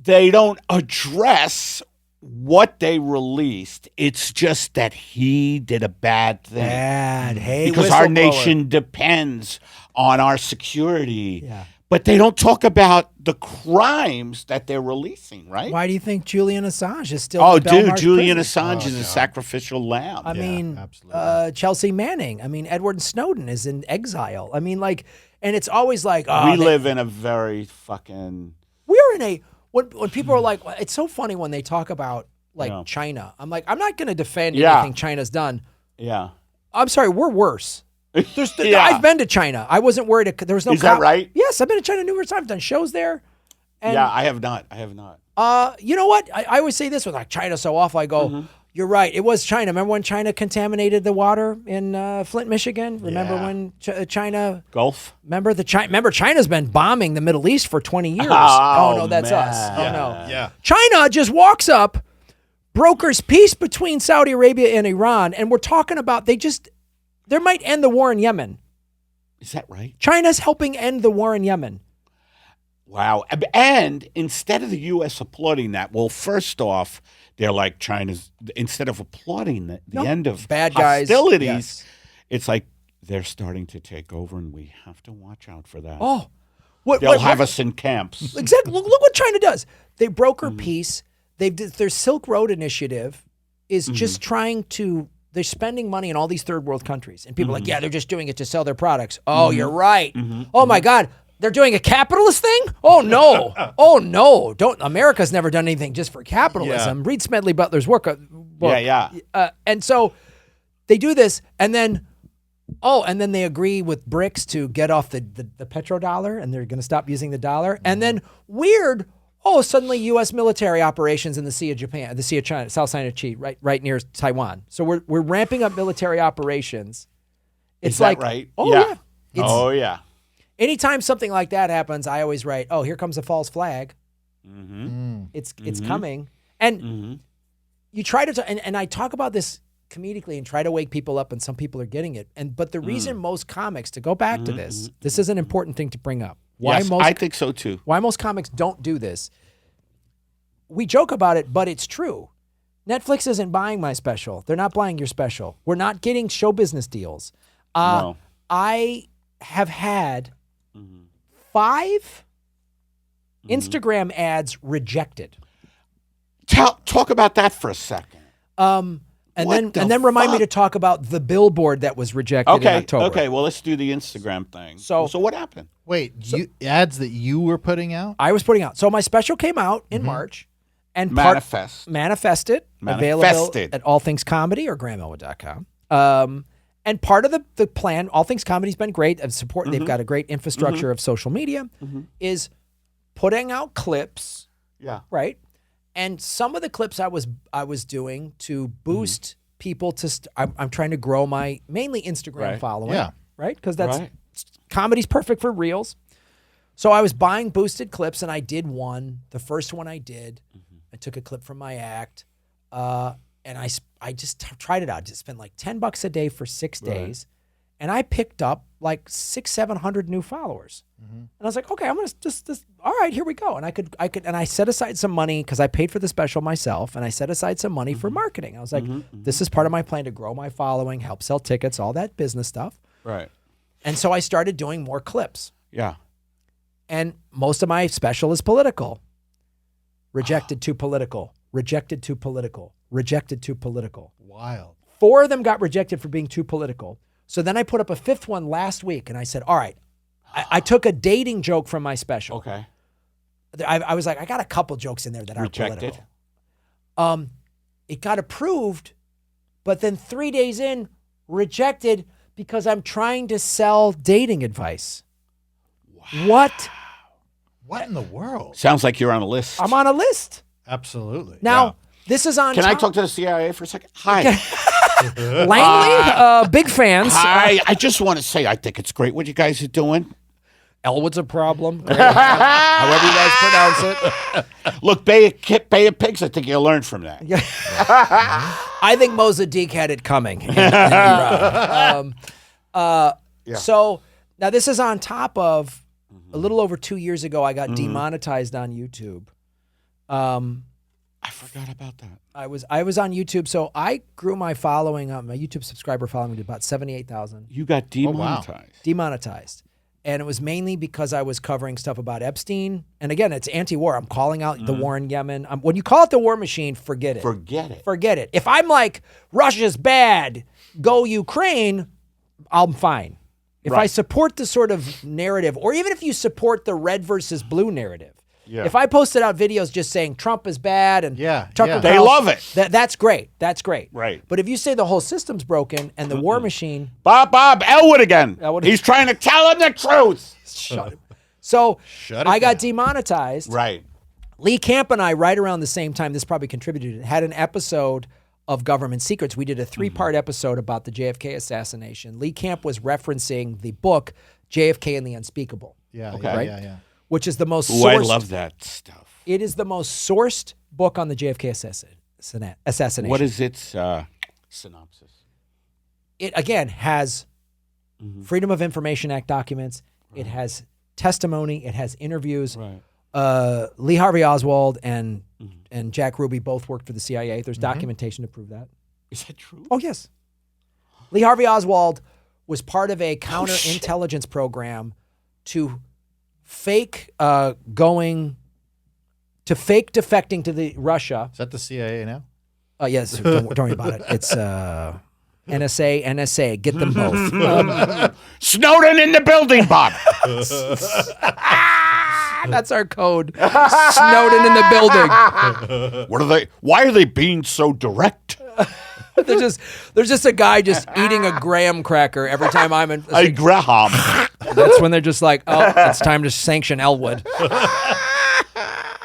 they don't address what they released. It's just that he did a bad thing. Because our nation depends on our security. Yeah. But they don't talk about the crimes that they're releasing, right? Why do you think Julian Assange is still? Oh, in Belmarsh Julian prison? Assange is a sacrificial lamb. I mean, absolutely. Chelsea Manning. I mean, Edward Snowden is in exile. I mean, like, and it's always like, we live in a very fucking. We're in a when people are like, it's so funny when they talk about like China. I'm like, I'm not going to defend anything China's done. Yeah. I'm sorry, we're worse. I've been to China. I wasn't worried. There was no. Is that right? Yes, I've been to China numerous times. I've done shows there. And, yeah, I have not. You know what? I always say this with like China's so awful. I go, you're right. It was China. Remember when China contaminated the water in Flint, Michigan? Remember when China Gulf? Remember China's been bombing the Middle East for 20 years. Oh no, that's us. Oh no. Yeah. China just walks up, brokers peace between Saudi Arabia and Iran, and we're talking about they might end the war in Yemen. Is that right? China's helping end the war in Yemen. Wow. And instead of the U.S. applauding that, well, first off, they're like instead of applauding the end of bad guys, hostilities, it's like they're starting to take over, and we have to watch out for that. Oh. They'll have us in camps. Exactly. Look what China does. They broker peace. Their Silk Road initiative is just trying to... They're spending money in all these third world countries. And people are like, yeah, they're just doing it to sell their products. Oh, you're right. Oh, my God. They're doing a capitalist thing? Oh, no. Oh, no. America's never done anything just for capitalism. Yeah. Read Smedley Butler's book. Yeah. And so they do this, and then Oh, and then they agree with BRICS to get off the petrodollar, and they're going to stop using the dollar. And then weird, suddenly U.S. military operations in the Sea of Japan, the Sea of China, South China Sea, right near Taiwan. So we're ramping up military operations. It's Is that like, right? Oh yeah. Yeah. Anytime something like that happens, I always write, "Oh, here comes a false flag." Mm-hmm. It's coming, and you try to, and I talk about this comedically and try to wake people up, and some people are getting it. But the reason most comics, to go back to this is an important thing to bring up. I think so too. Why most comics don't do this? We joke about it, but it's true. Netflix isn't buying my special. They're not buying your special. We're not getting show business deals. No. I have had 5 Instagram ads rejected. Talk about that for a second. And then remind me to talk about the billboard that was rejected in October. Okay, well, let's do the Instagram thing. So what happened? Wait, ads that you were putting out? I was putting out. So my special came out in March. And manifested, available at All Things Comedy or GrahamElwood.com. And part of the plan, All Things Comedy's been great of support. They've got a great infrastructure of social media. Is putting out clips. Yeah. Right. And some of the clips I was doing to boost people to. I'm trying to grow my mainly Instagram following. Yeah. Right. Because comedy's perfect for reels. So I was buying boosted clips, and I did one. The first one I did, I took a clip from my act, and I just tried it out. Just spent like $10 a day for 6 days, and I picked up like 600-700 new followers. And I was like, okay, I'm gonna just all right, here we go. And I could, and I set aside some money because I paid for the special myself, and I set aside some money for marketing. I was like, this is part of my plan to grow my following, help sell tickets, all that business stuff. Right. And so I started doing more clips. Yeah. And most of my special is political. Rejected too political. Rejected too political. Rejected too political. Wild. 4 of them got rejected for being too political. So then I put up a 5th one last week, and I said, all right, I took a dating joke from my special. Okay. I was like, I got a couple jokes in there that aren't rejected. Political. It got approved, but then 3 days in, rejected because I'm trying to sell dating advice. Wow. What in the world? Sounds like you're on a list. I'm on a list. Absolutely. Now, this is on Can I talk to the CIA for a second? Hi. Langley, big fans. Hi. I just want to say I think it's great what you guys are doing. Elwood's a problem. However you guys pronounce it. Look, Bay of Pigs, I think you'll learn from that. I think Mossadegh had it coming. In Iran. So now this is on top of a little over 2 years ago, I got demonetized on YouTube. I forgot about that. I was on YouTube, so I grew my following, my YouTube subscriber following to about 78,000. You got demonetized. Oh, wow. Demonetized. And it was mainly because I was covering stuff about Epstein. And again, it's anti-war. I'm calling out the war in Yemen. When you call it the war machine, forget it. Forget it. If I'm like, Russia's bad, go Ukraine, I'm fine. If I support the sort of narrative, or even if you support the red versus blue narrative, if I posted out videos just saying Trump is bad and Tucker they love it. That's great. That's great. Right. But if you say the whole system's broken and the war machine, Bob Elwood again. He's trying to tell him the truth. Shut it. So I got demonetized. Right. Lee Camp and I, right around the same time, this probably contributed, had an episode of Government Secrets. We did a 3-part episode about the JFK assassination. Lee Camp was referencing the book JFK and the Unspeakable. Yeah. Okay. Right? Yeah. Which is the most Ooh, sourced. I love that stuff. It is the most sourced book on the JFK assassination. What is its synopsis? It, again, has Freedom of Information Act documents. Right. It has testimony. It has interviews. Right. Lee Harvey Oswald and Jack Ruby both worked for the CIA. There's documentation to prove that. Is that true? Oh, yes. Lee Harvey Oswald was part of a counterintelligence program to fake defecting to the Russia. Is that the CIA now? Yes, don't worry about it. It's NSA, get them both. Snowden in the building, Bob. That's our code. Snowden in the building. Why are they being so direct? There's just a guy just eating a graham cracker every time I'm in. A Graham. That's when they're just like, oh, it's time to sanction Elwood.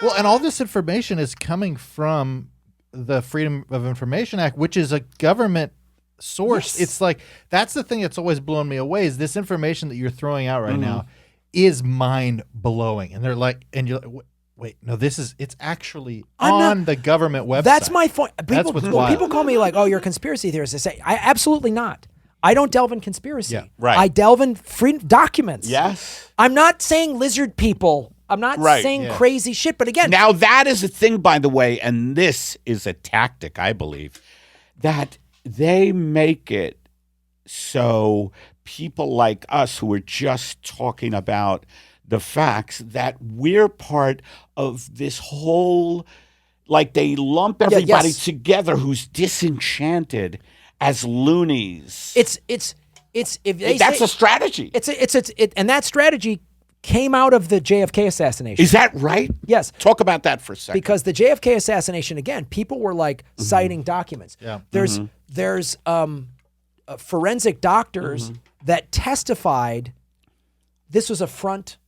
Well, and all this information is coming from the Freedom of Information Act, which is a government source. Yes. It's like, that's the thing that's always blown me away is this information that you're throwing out right now is mind blowing. And they're like, and you're like, wait, no, it's actually on the government website. That's my point. That's what's wild. People call me like, oh, you're a conspiracy theorist. I say, I absolutely not. I don't delve in conspiracy. Yeah, right. I delve in free documents. Yes. I'm not saying lizard people. I'm not saying crazy shit. But again, Now, that is a thing, by the way, and this is a tactic, I believe, that they make it so people like us who are just talking about the facts, that we're part of this whole, like they lump everybody together who's disenchanted as loonies. it's if they That's say, a strategy. and that strategy came out of the JFK assassination. Is that right? Yes. Talk about that for a second. Because the JFK assassination, again, people were like citing documents. Yeah. There's forensic doctors that testified this was a front,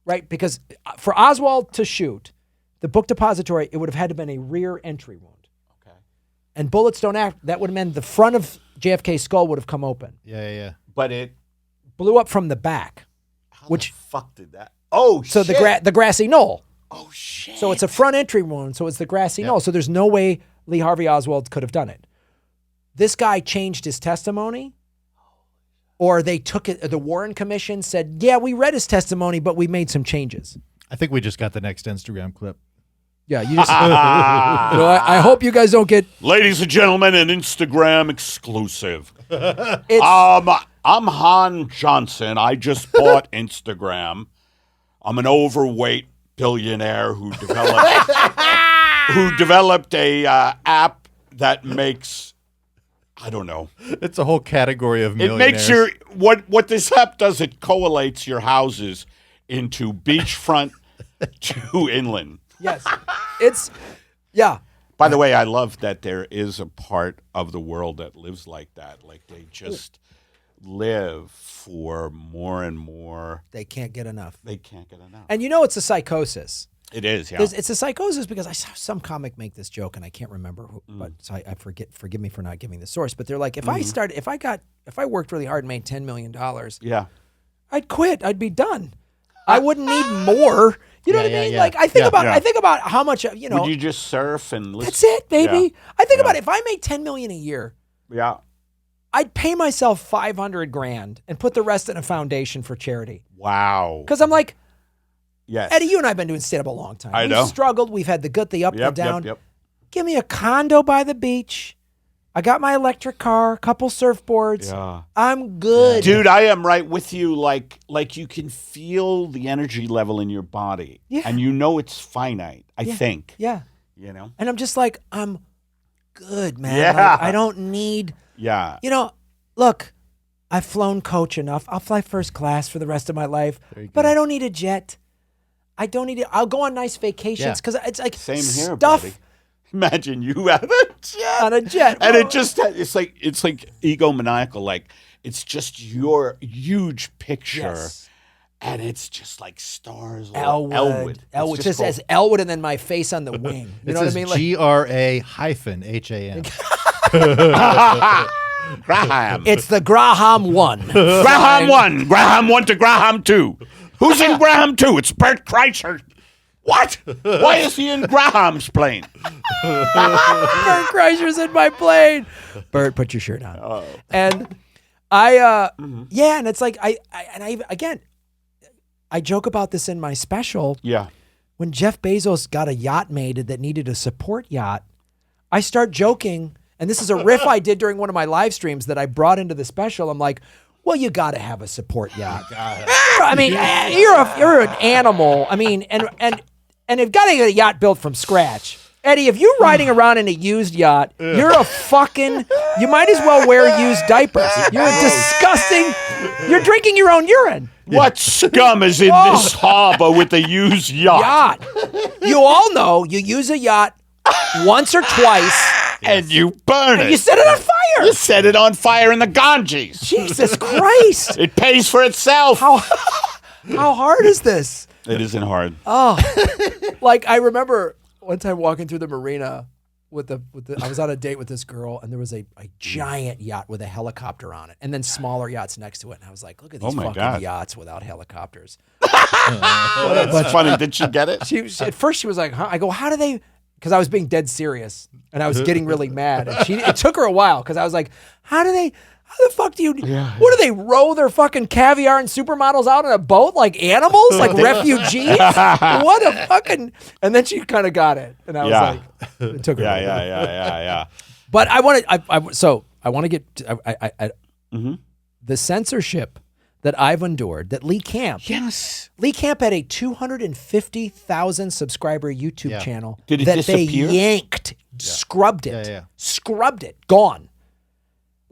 right? Because for Oswald to shoot the book depository, it would have had to have been a rear entry wound. Okay. And bullets don't act. That would have meant the front of JFK's skull would have come open. Yeah. But it Blew up from the back. Which the fuck did that? Oh, so shit. the grassy knoll. Oh, shit. So it's a front entry wound. So it's the grassy knoll. So there's no way Lee Harvey Oswald could have done it. This guy changed his testimony, or they took it. The Warren Commission said, "Yeah, we read his testimony, but we made some changes." I think we just got the next Instagram clip. Yeah, you just. I hope you guys don't get. Ladies and gentlemen, an Instagram exclusive. It's, I'm Han Johnson. I just bought Instagram. I'm an overweight billionaire who developed a app that makes, I don't know. It's a whole category of It millionaires. makes your what this app does. It collates your houses into beachfront to inland. yes, it's yeah. By the way, I love that there is a part of the world that lives like that. Like they just live for more and more. They can't get enough. They can't get enough. And you know it's a psychosis. It is, yeah. It's a psychosis because I saw some comic make this joke and I can't remember who, but so I forget. Forgive me for not giving the source. But they're like, if I worked really hard and made $10 million, Yeah. I'd quit. I'd be done. I wouldn't need more. You know what I mean? Like I think about how much Would you just surf and listen? That's it, baby. Yeah. I think about if I made $10 million a year, Yeah. I'd pay myself $500,000 and put the rest in a foundation for charity. Wow. Because I'm like, Yes. Eddie, you and I have been doing stand-up a long time. I We've know. struggled. We've had the good, the up, the down. Yep. Give me a condo by the beach. I got my electric car, couple surfboards. Yeah. I'm good. Dude, I am right with you. Like you can feel the energy level in your body. Yeah. And you know it's finite, I think. Yeah. You know? And I'm just like, I'm good, man. Yeah. Like, I don't need, Yeah. look, I've flown coach enough. I'll fly first class for the rest of my life. But I don't need a jet. I don't need it. I'll go on nice vacations because it's like Same here, stuff buddy. Imagine you have a jet. on a jet. And Well, it's like egomaniacal. Like it's just your huge picture. yes. And it's just like stars. Elwood. It's Just says Elwood and then my face on the wing. You It know what I says mean? Like, GRA-HAM. Graham. it's the Graham 1. Graham 1. Graham 1 to Graham 2. Who's in Graham 2? It's Bert Kreischer. What? Why is he in Graham's plane? Bert Kreischer's in my plane. Bert, put your shirt on. Oh. And yeah, and it's like I joke about this in my special. Yeah. When Jeff Bezos got a yacht made that needed a support yacht, I start joking, and this is a riff I did during one of my live streams that I brought into the special. I'm like, well, you got to have a support yacht. I mean, you're an animal. I mean, and you've got to get a yacht built from scratch. Eddie, if you're riding around in a used yacht, you're a fucking, you might as well wear used diapers. You're a disgusting, you're drinking your own urine. What scum is in this harbor with a used yacht? Yacht. You all know you use a yacht once or twice and you burn it. You set it on fire. You set it on fire in the Ganges. Jesus Christ. It pays for itself. How hard is this? It isn't hard. Oh, like I remember one time walking through the marina I was on a date with this girl, and there was a giant yacht with a helicopter on it, and then smaller yachts next to it. And I was like, look at these fucking yachts without helicopters. That's funny. Did she get it? At first she was like, huh? I go, how do they? Because I was being dead serious, and I was getting really mad. And it took her a while, because I was like, how the fuck do you, what do they row their fucking caviar and supermodels out in a boat like animals, like refugees? What a fucking, and then she kind of got it. And I was like, it took her. Yeah. But I want to get, the censorship that I've endured, that Lee Camp. Yes. Lee Camp had a 250,000 subscriber YouTube channel. Did it that disappear? They yanked, scrubbed it, Yeah. gone.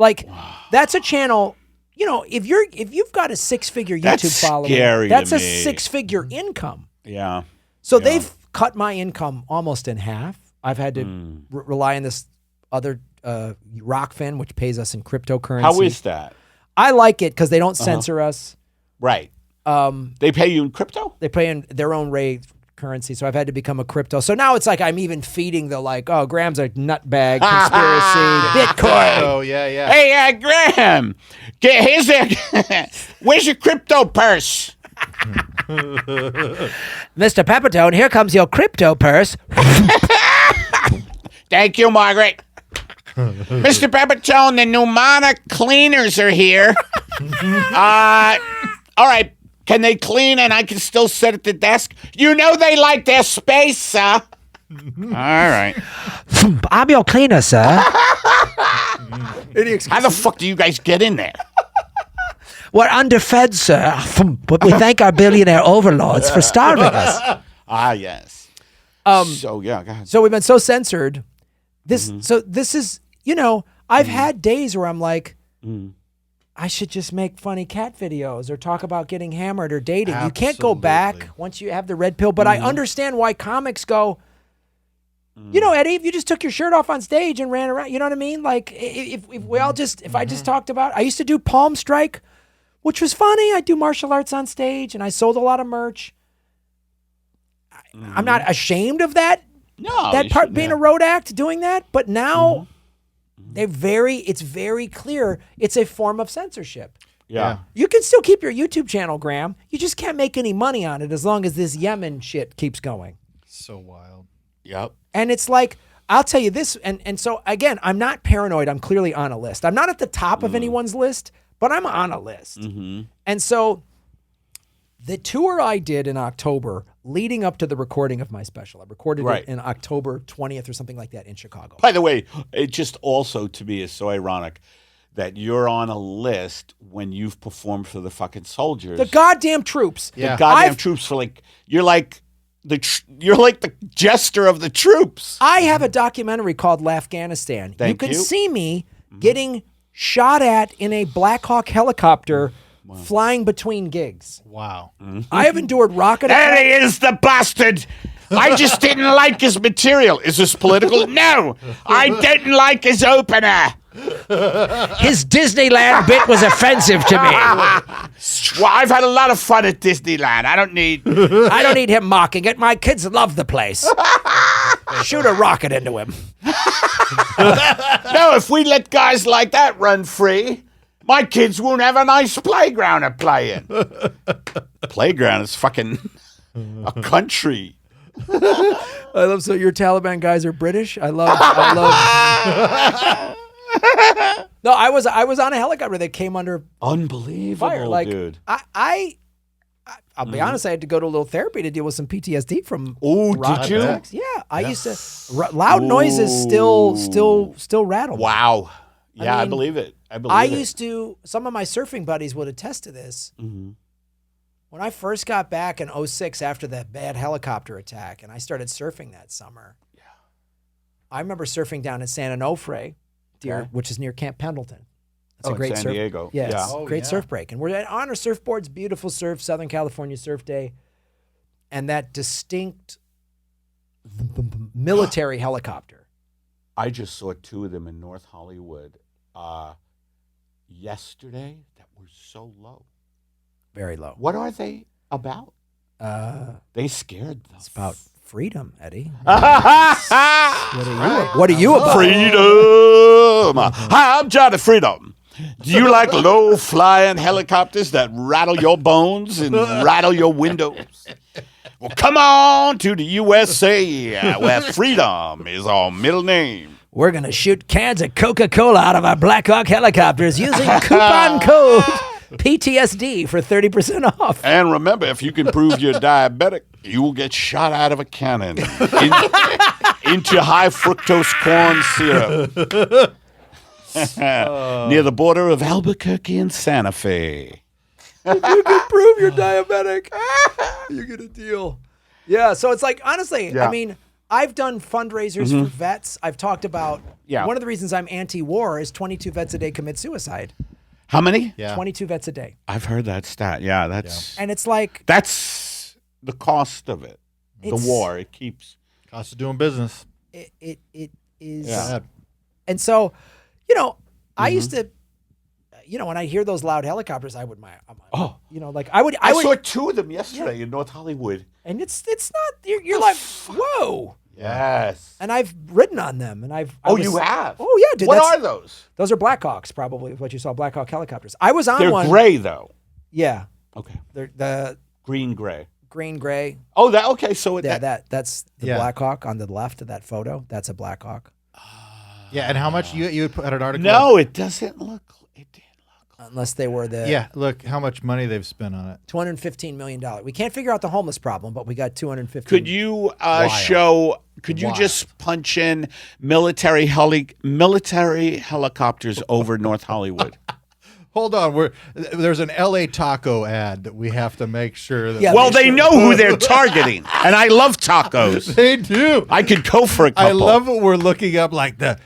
Like, that's a channel, you know, if you've got a 6-figure YouTube following, that's a 6-figure income. Yeah. So they've cut my income almost in half. I've had to rely on this other Rockfin, which pays us in cryptocurrency. How is that? I like it because they don't censor us. Right. They pay you in crypto? They pay in their own rate currency, so I've had to become a crypto. So now it's like I'm even feeding the like, oh, Graham's a nutbag, conspiracy, Bitcoin. Oh, yeah. Hey, Graham, where's your crypto purse? Mr. Pepitone, here comes your crypto purse. Thank you, Margaret. Mr. Pepitone, the pneumonic cleaners are here. All right. Can they clean and I can still sit at the desk? You know they like their space, sir. All right. I'm your cleaner, sir. How the fuck do you guys get in there? We're underfed, sir. But we thank our billionaire overlords for starving us. Ah, yes. So, yeah, go ahead. So we've been so censored. This is, you know, I've had days where I'm like, I should just make funny cat videos or talk about getting hammered or dating. Absolutely. You can't go back once you have the red pill. But I understand why comics go, you know, Eddie, if you just took your shirt off on stage and ran around, you know what I mean? Like if we all just, if I just talked about, I used to do Palm Strike, which was funny. I do martial arts on stage and I sold a lot of merch. I'm not ashamed of that. No. That part being a road act, doing that. But now it's very clear it's a form of censorship. Yeah. You can still keep your YouTube channel, Graham. You just can't make any money on it as long as this Yemen shit keeps going. So wild. Yep. And it's like, I'll tell you this, and so again, I'm not paranoid. I'm clearly on a list. I'm not at the top of anyone's list, but I'm on a list. And so the tour I did in October leading up to the recording of my special, I recorded it in October 20th or something like that in Chicago. By the way, it just also to me is so ironic that you're on a list when you've performed for the fucking soldiers. The goddamn troops. The goddamn troops for like, you're like the jester of the troops. I have a documentary called Afghanistan. You can see me getting shot at in a Black Hawk helicopter flying between gigs. Wow. I have endured rocket There attacks. he is, the bastard. I just didn't like his material. Is this political? No. I didn't like his opener. His Disneyland bit was offensive to me. Well, I've had a lot of fun at Disneyland. I don't need him mocking it. My kids love the place. Shoot a rocket into him. No, if we let guys like that run free, my kids won't have a nice playground to play in. Playground is fucking a country. I love, so your Taliban guys are British? I love. No, I was on a helicopter that came under Unbelievable, fire. Like, dude. I'll be honest, I had to go to a little therapy to deal with some PTSD from Oh, rocket did you? attacks. Yeah, I used to. Loud noises still rattle me. Wow. Yeah, I mean, believe it. I used to, some of my surfing buddies would attest to this. When I first got back in 2006 after that bad helicopter attack, and I started surfing that summer, I remember surfing down in San Onofre, which is near Camp Pendleton. It's a great San Diego. Yes, Yeah. great surf break. And we're on our surfboards, beautiful surf, Southern California surf day, and that distinct military helicopter. I just saw two of them in North Hollywood yesterday that were so low. Very low. What are they about? They scared them. It's about freedom, Eddie. What What are you about? Freedom. Hi, I'm Johnny Freedom. Do you like low-flying helicopters that rattle your bones and rattle your windows? Well, come on to the USA, where freedom is our middle name. We're going to shoot cans of Coca-Cola out of our Black Hawk helicopters using coupon code PTSD for 30% off. And remember, if you can prove you're diabetic, you will get shot out of a cannon into high fructose corn syrup. Near the border of Albuquerque and Santa Fe. You can prove you're diabetic. You get a deal. Yeah, so it's like, honestly, Yeah. I mean, I've done fundraisers for vets. I've talked about, one of the reasons I'm anti-war is 22 vets a day commit suicide. How many? Yeah. 22 vets a day. I've heard that stat. Yeah, that's And it's like, that's the cost of it. The It's- war, it keeps. Cost of doing business. it is. Yeah. And so, I used to, when I hear those loud helicopters, I would, I saw two of them yesterday in North Hollywood. and it's not, you're like, whoa. Yes. And I've ridden on them, and You have? Oh yeah, dude. What are those? Those are Blackhawks, probably what you saw. Blackhawk helicopters. I was on They're one. gray, though. Yeah, Okay. they're the Green gray. green gray. Oh, that okay. So That's the Yeah. Blackhawk on the left of that photo. That's a Blackhawk. Yeah, and how much you put out an article? no, it doesn't look. It didn't look. Unless they were the Yeah, look how much money they've spent on it. $215 million. We can't figure out the homeless problem, but we got 215. Could you show? Could you Wild. just punch in military helicopters over North Hollywood? Hold on, there's an LA Taco ad that we have to make sure that. Yeah, Well, they know who they're targeting, and I love tacos. They do. I could go for a couple. I love what we're looking up. Like the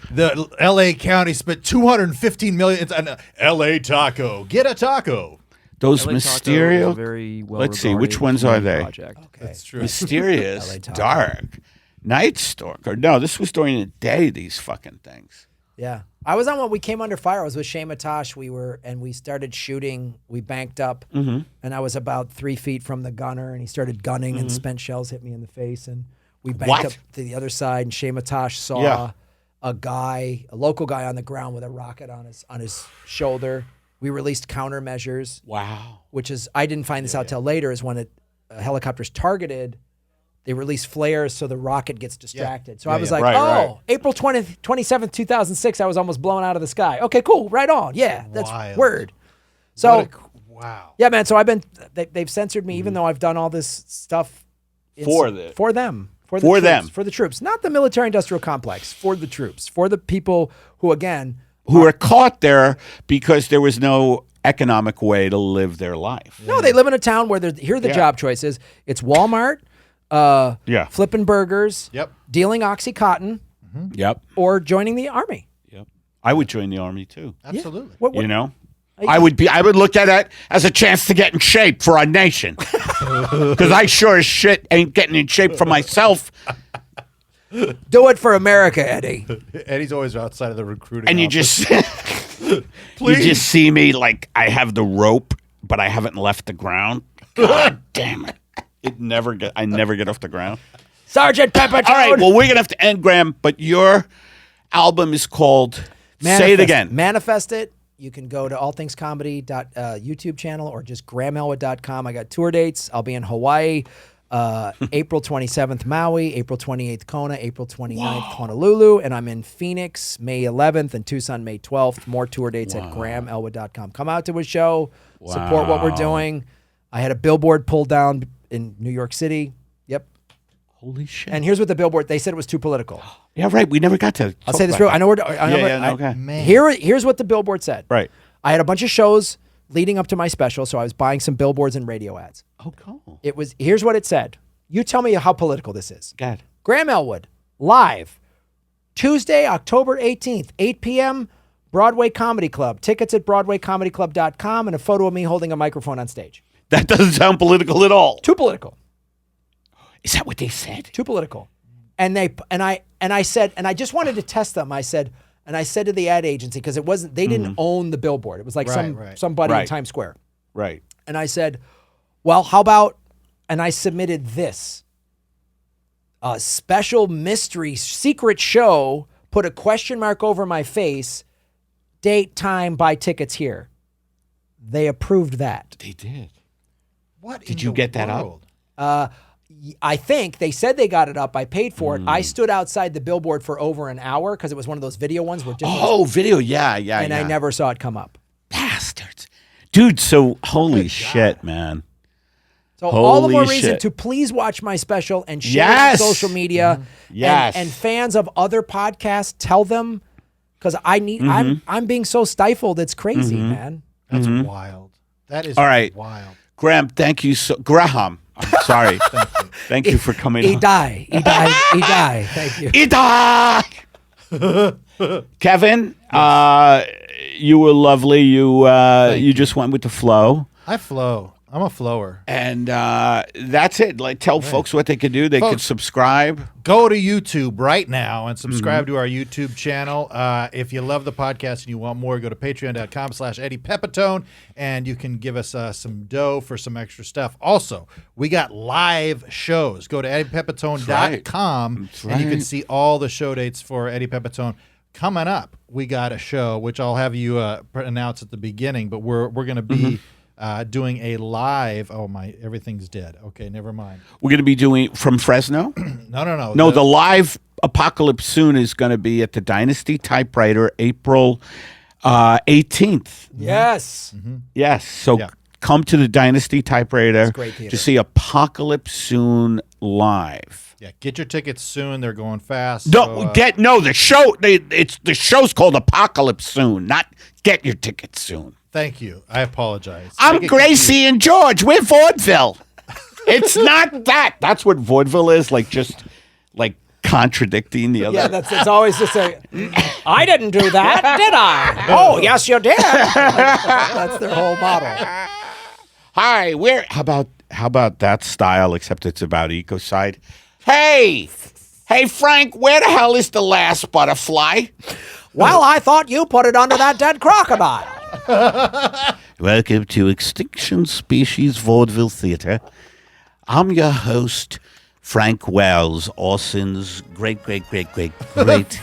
LA County spent $215 million on LA Taco. Get a taco. those LA Taco is a mysterious. very Let's see, which ones are they? project. Okay. That's true. Mysterious, LA Taco. dark, night stalker. No, this was during the day. These fucking things. Yeah. I was on one. We came under fire. I was with Shane Matosh. We started shooting. We banked up, and I was about 3 feet from the gunner, and he started gunning, and spent shells hit me in the face, and we banked What? up to the other side, and Shane Matosh saw Yeah. a local guy on the ground with a rocket on his shoulder. We released countermeasures, Wow. which is, I didn't find this out till later, is when a helicopter's targeted, they release flares so the rocket gets distracted. So I was like, Right. April 20th, 27th, 2006, I was almost blown out of the sky. Okay, cool, right on. Yeah, that's Wild. word. So, Wow. yeah, man, so they've censored me even though I've done all this stuff. For them. For For the them. troops, for the troops. Not the military-industrial complex, for the troops. For the people who, again, Who are caught there because there was no economic way to live their life. no, they live in a town where here are the job choices. It's Walmart, flipping burgers, Yep. dealing Oxycontin, Yep. or joining the army. Yep. I would join the army too. Absolutely. What- You know? I would look at it as a chance to get in shape for our nation. Because I sure as shit ain't getting in shape for myself. Do it for America, Eddie. Eddie's always outside of the recruiting. And you office. just you just see me like I have the rope, but I haven't left the ground. God damn it. I never get off the ground. Sergeant Pepitone. All right, well, we're gonna have to end, Graham, but your album is called Say It Again. Manifest It. You can go to allthingscomedy YouTube channel or just grahamelwood.com. I got tour dates. I'll be in Hawaii, April 27th, Maui, April 28th, Kona, April 29th, Honolulu, and I'm in Phoenix, May 11th, and Tucson, May 12th. More tour dates at grahamelwood.com. Come out to a show, support what we're doing. I had a billboard pulled down in New York City. Yep. Holy shit. And here's what the billboard, they said it was too political. Yeah, right. We never got to I'll say this real. I know we're. okay. Man. Here's what the billboard said. Right. I had a bunch of shows leading up to my special, so I was buying some billboards and radio ads. Oh, cool. Here's what it said. You tell me how political this is. God. Graham Elwood, live, Tuesday, October 18th, 8 p.m., Broadway Comedy Club. Tickets at BroadwayComedyClub.com and a photo of me holding a microphone on stage. That doesn't sound political at all. Too political. Is that what they said? Too political. And And I said, and I just wanted to test them. I said to the ad agency, because it wasn't, they didn't own the billboard. It was like somebody in Times Square. Right. And I said, well, how about, and I submitted this. A special mystery secret show, put a question mark over my face, date, time, buy tickets here. They approved that. They did. What did you get that up? I think they said they got it up. I paid for it. I stood outside the billboard for over an hour because it was one of those video ones. Where video. Yeah. And I never saw it come up. Bastards. Dude, so holy shit, man. So all the more reason to please watch my special and share it on social media. Yes. And fans of other podcasts, tell them, because I need. I'm being so stifled. It's crazy, man. That's wild. That is all right. Wild. Graham, thank you Graham. I'm sorry. Thank you for coming on. He died. Thank you. He died. Kevin, you were lovely. You just went with the flow. I flow. I'm a flower. And that's it. Like, tell folks what they can do. They can subscribe. Go to YouTube right now and subscribe to our YouTube channel. If you love the podcast and you want more, go to patreon.com/Eddie Pepitone, and you can give us some dough for some extra stuff. Also, we got live shows. Go to eddiepepitone.com, and you can see all the show dates for Eddie Pepitone. Coming up, we got a show, which I'll have you announce at the beginning, but we're going to be... doing a live. Oh my! Everything's dead. Okay, never mind. We're going to be doing from Fresno. No. No, the live Apocalypse Soon is going to be at the Dynasty Typewriter, April 18th. Yes. Yes. So come to the Dynasty Typewriter to see Apocalypse Soon live. Yeah, get your tickets soon. They're going fast. The show. The show's called Apocalypse Soon, not get your tickets soon. Thank you. I apologize. I'm Gracie and George. We're vaudeville. It's not that. That's what vaudeville is. Like contradicting the other. Yeah, it's always just I didn't do that, did I? Oh, yes, you did. That's their whole model. Hi, how about that style? Except it's about ecocide. Hey, Frank, where the hell is the last butterfly? Well, I thought you put it under that dead crocodile. Welcome to Extinction Species Vaudeville Theater. I'm your host, Frank Wells, Orson's great. Frank Wells.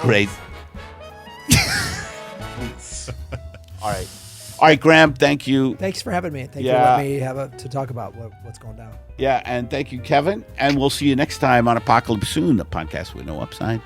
Great. All right, Graham, thank you. Thanks for having me. Thank you for letting me to talk about what's going down. Yeah, and thank you, Kevin. And we'll see you next time on Apocalypse Soon, a podcast with no upside.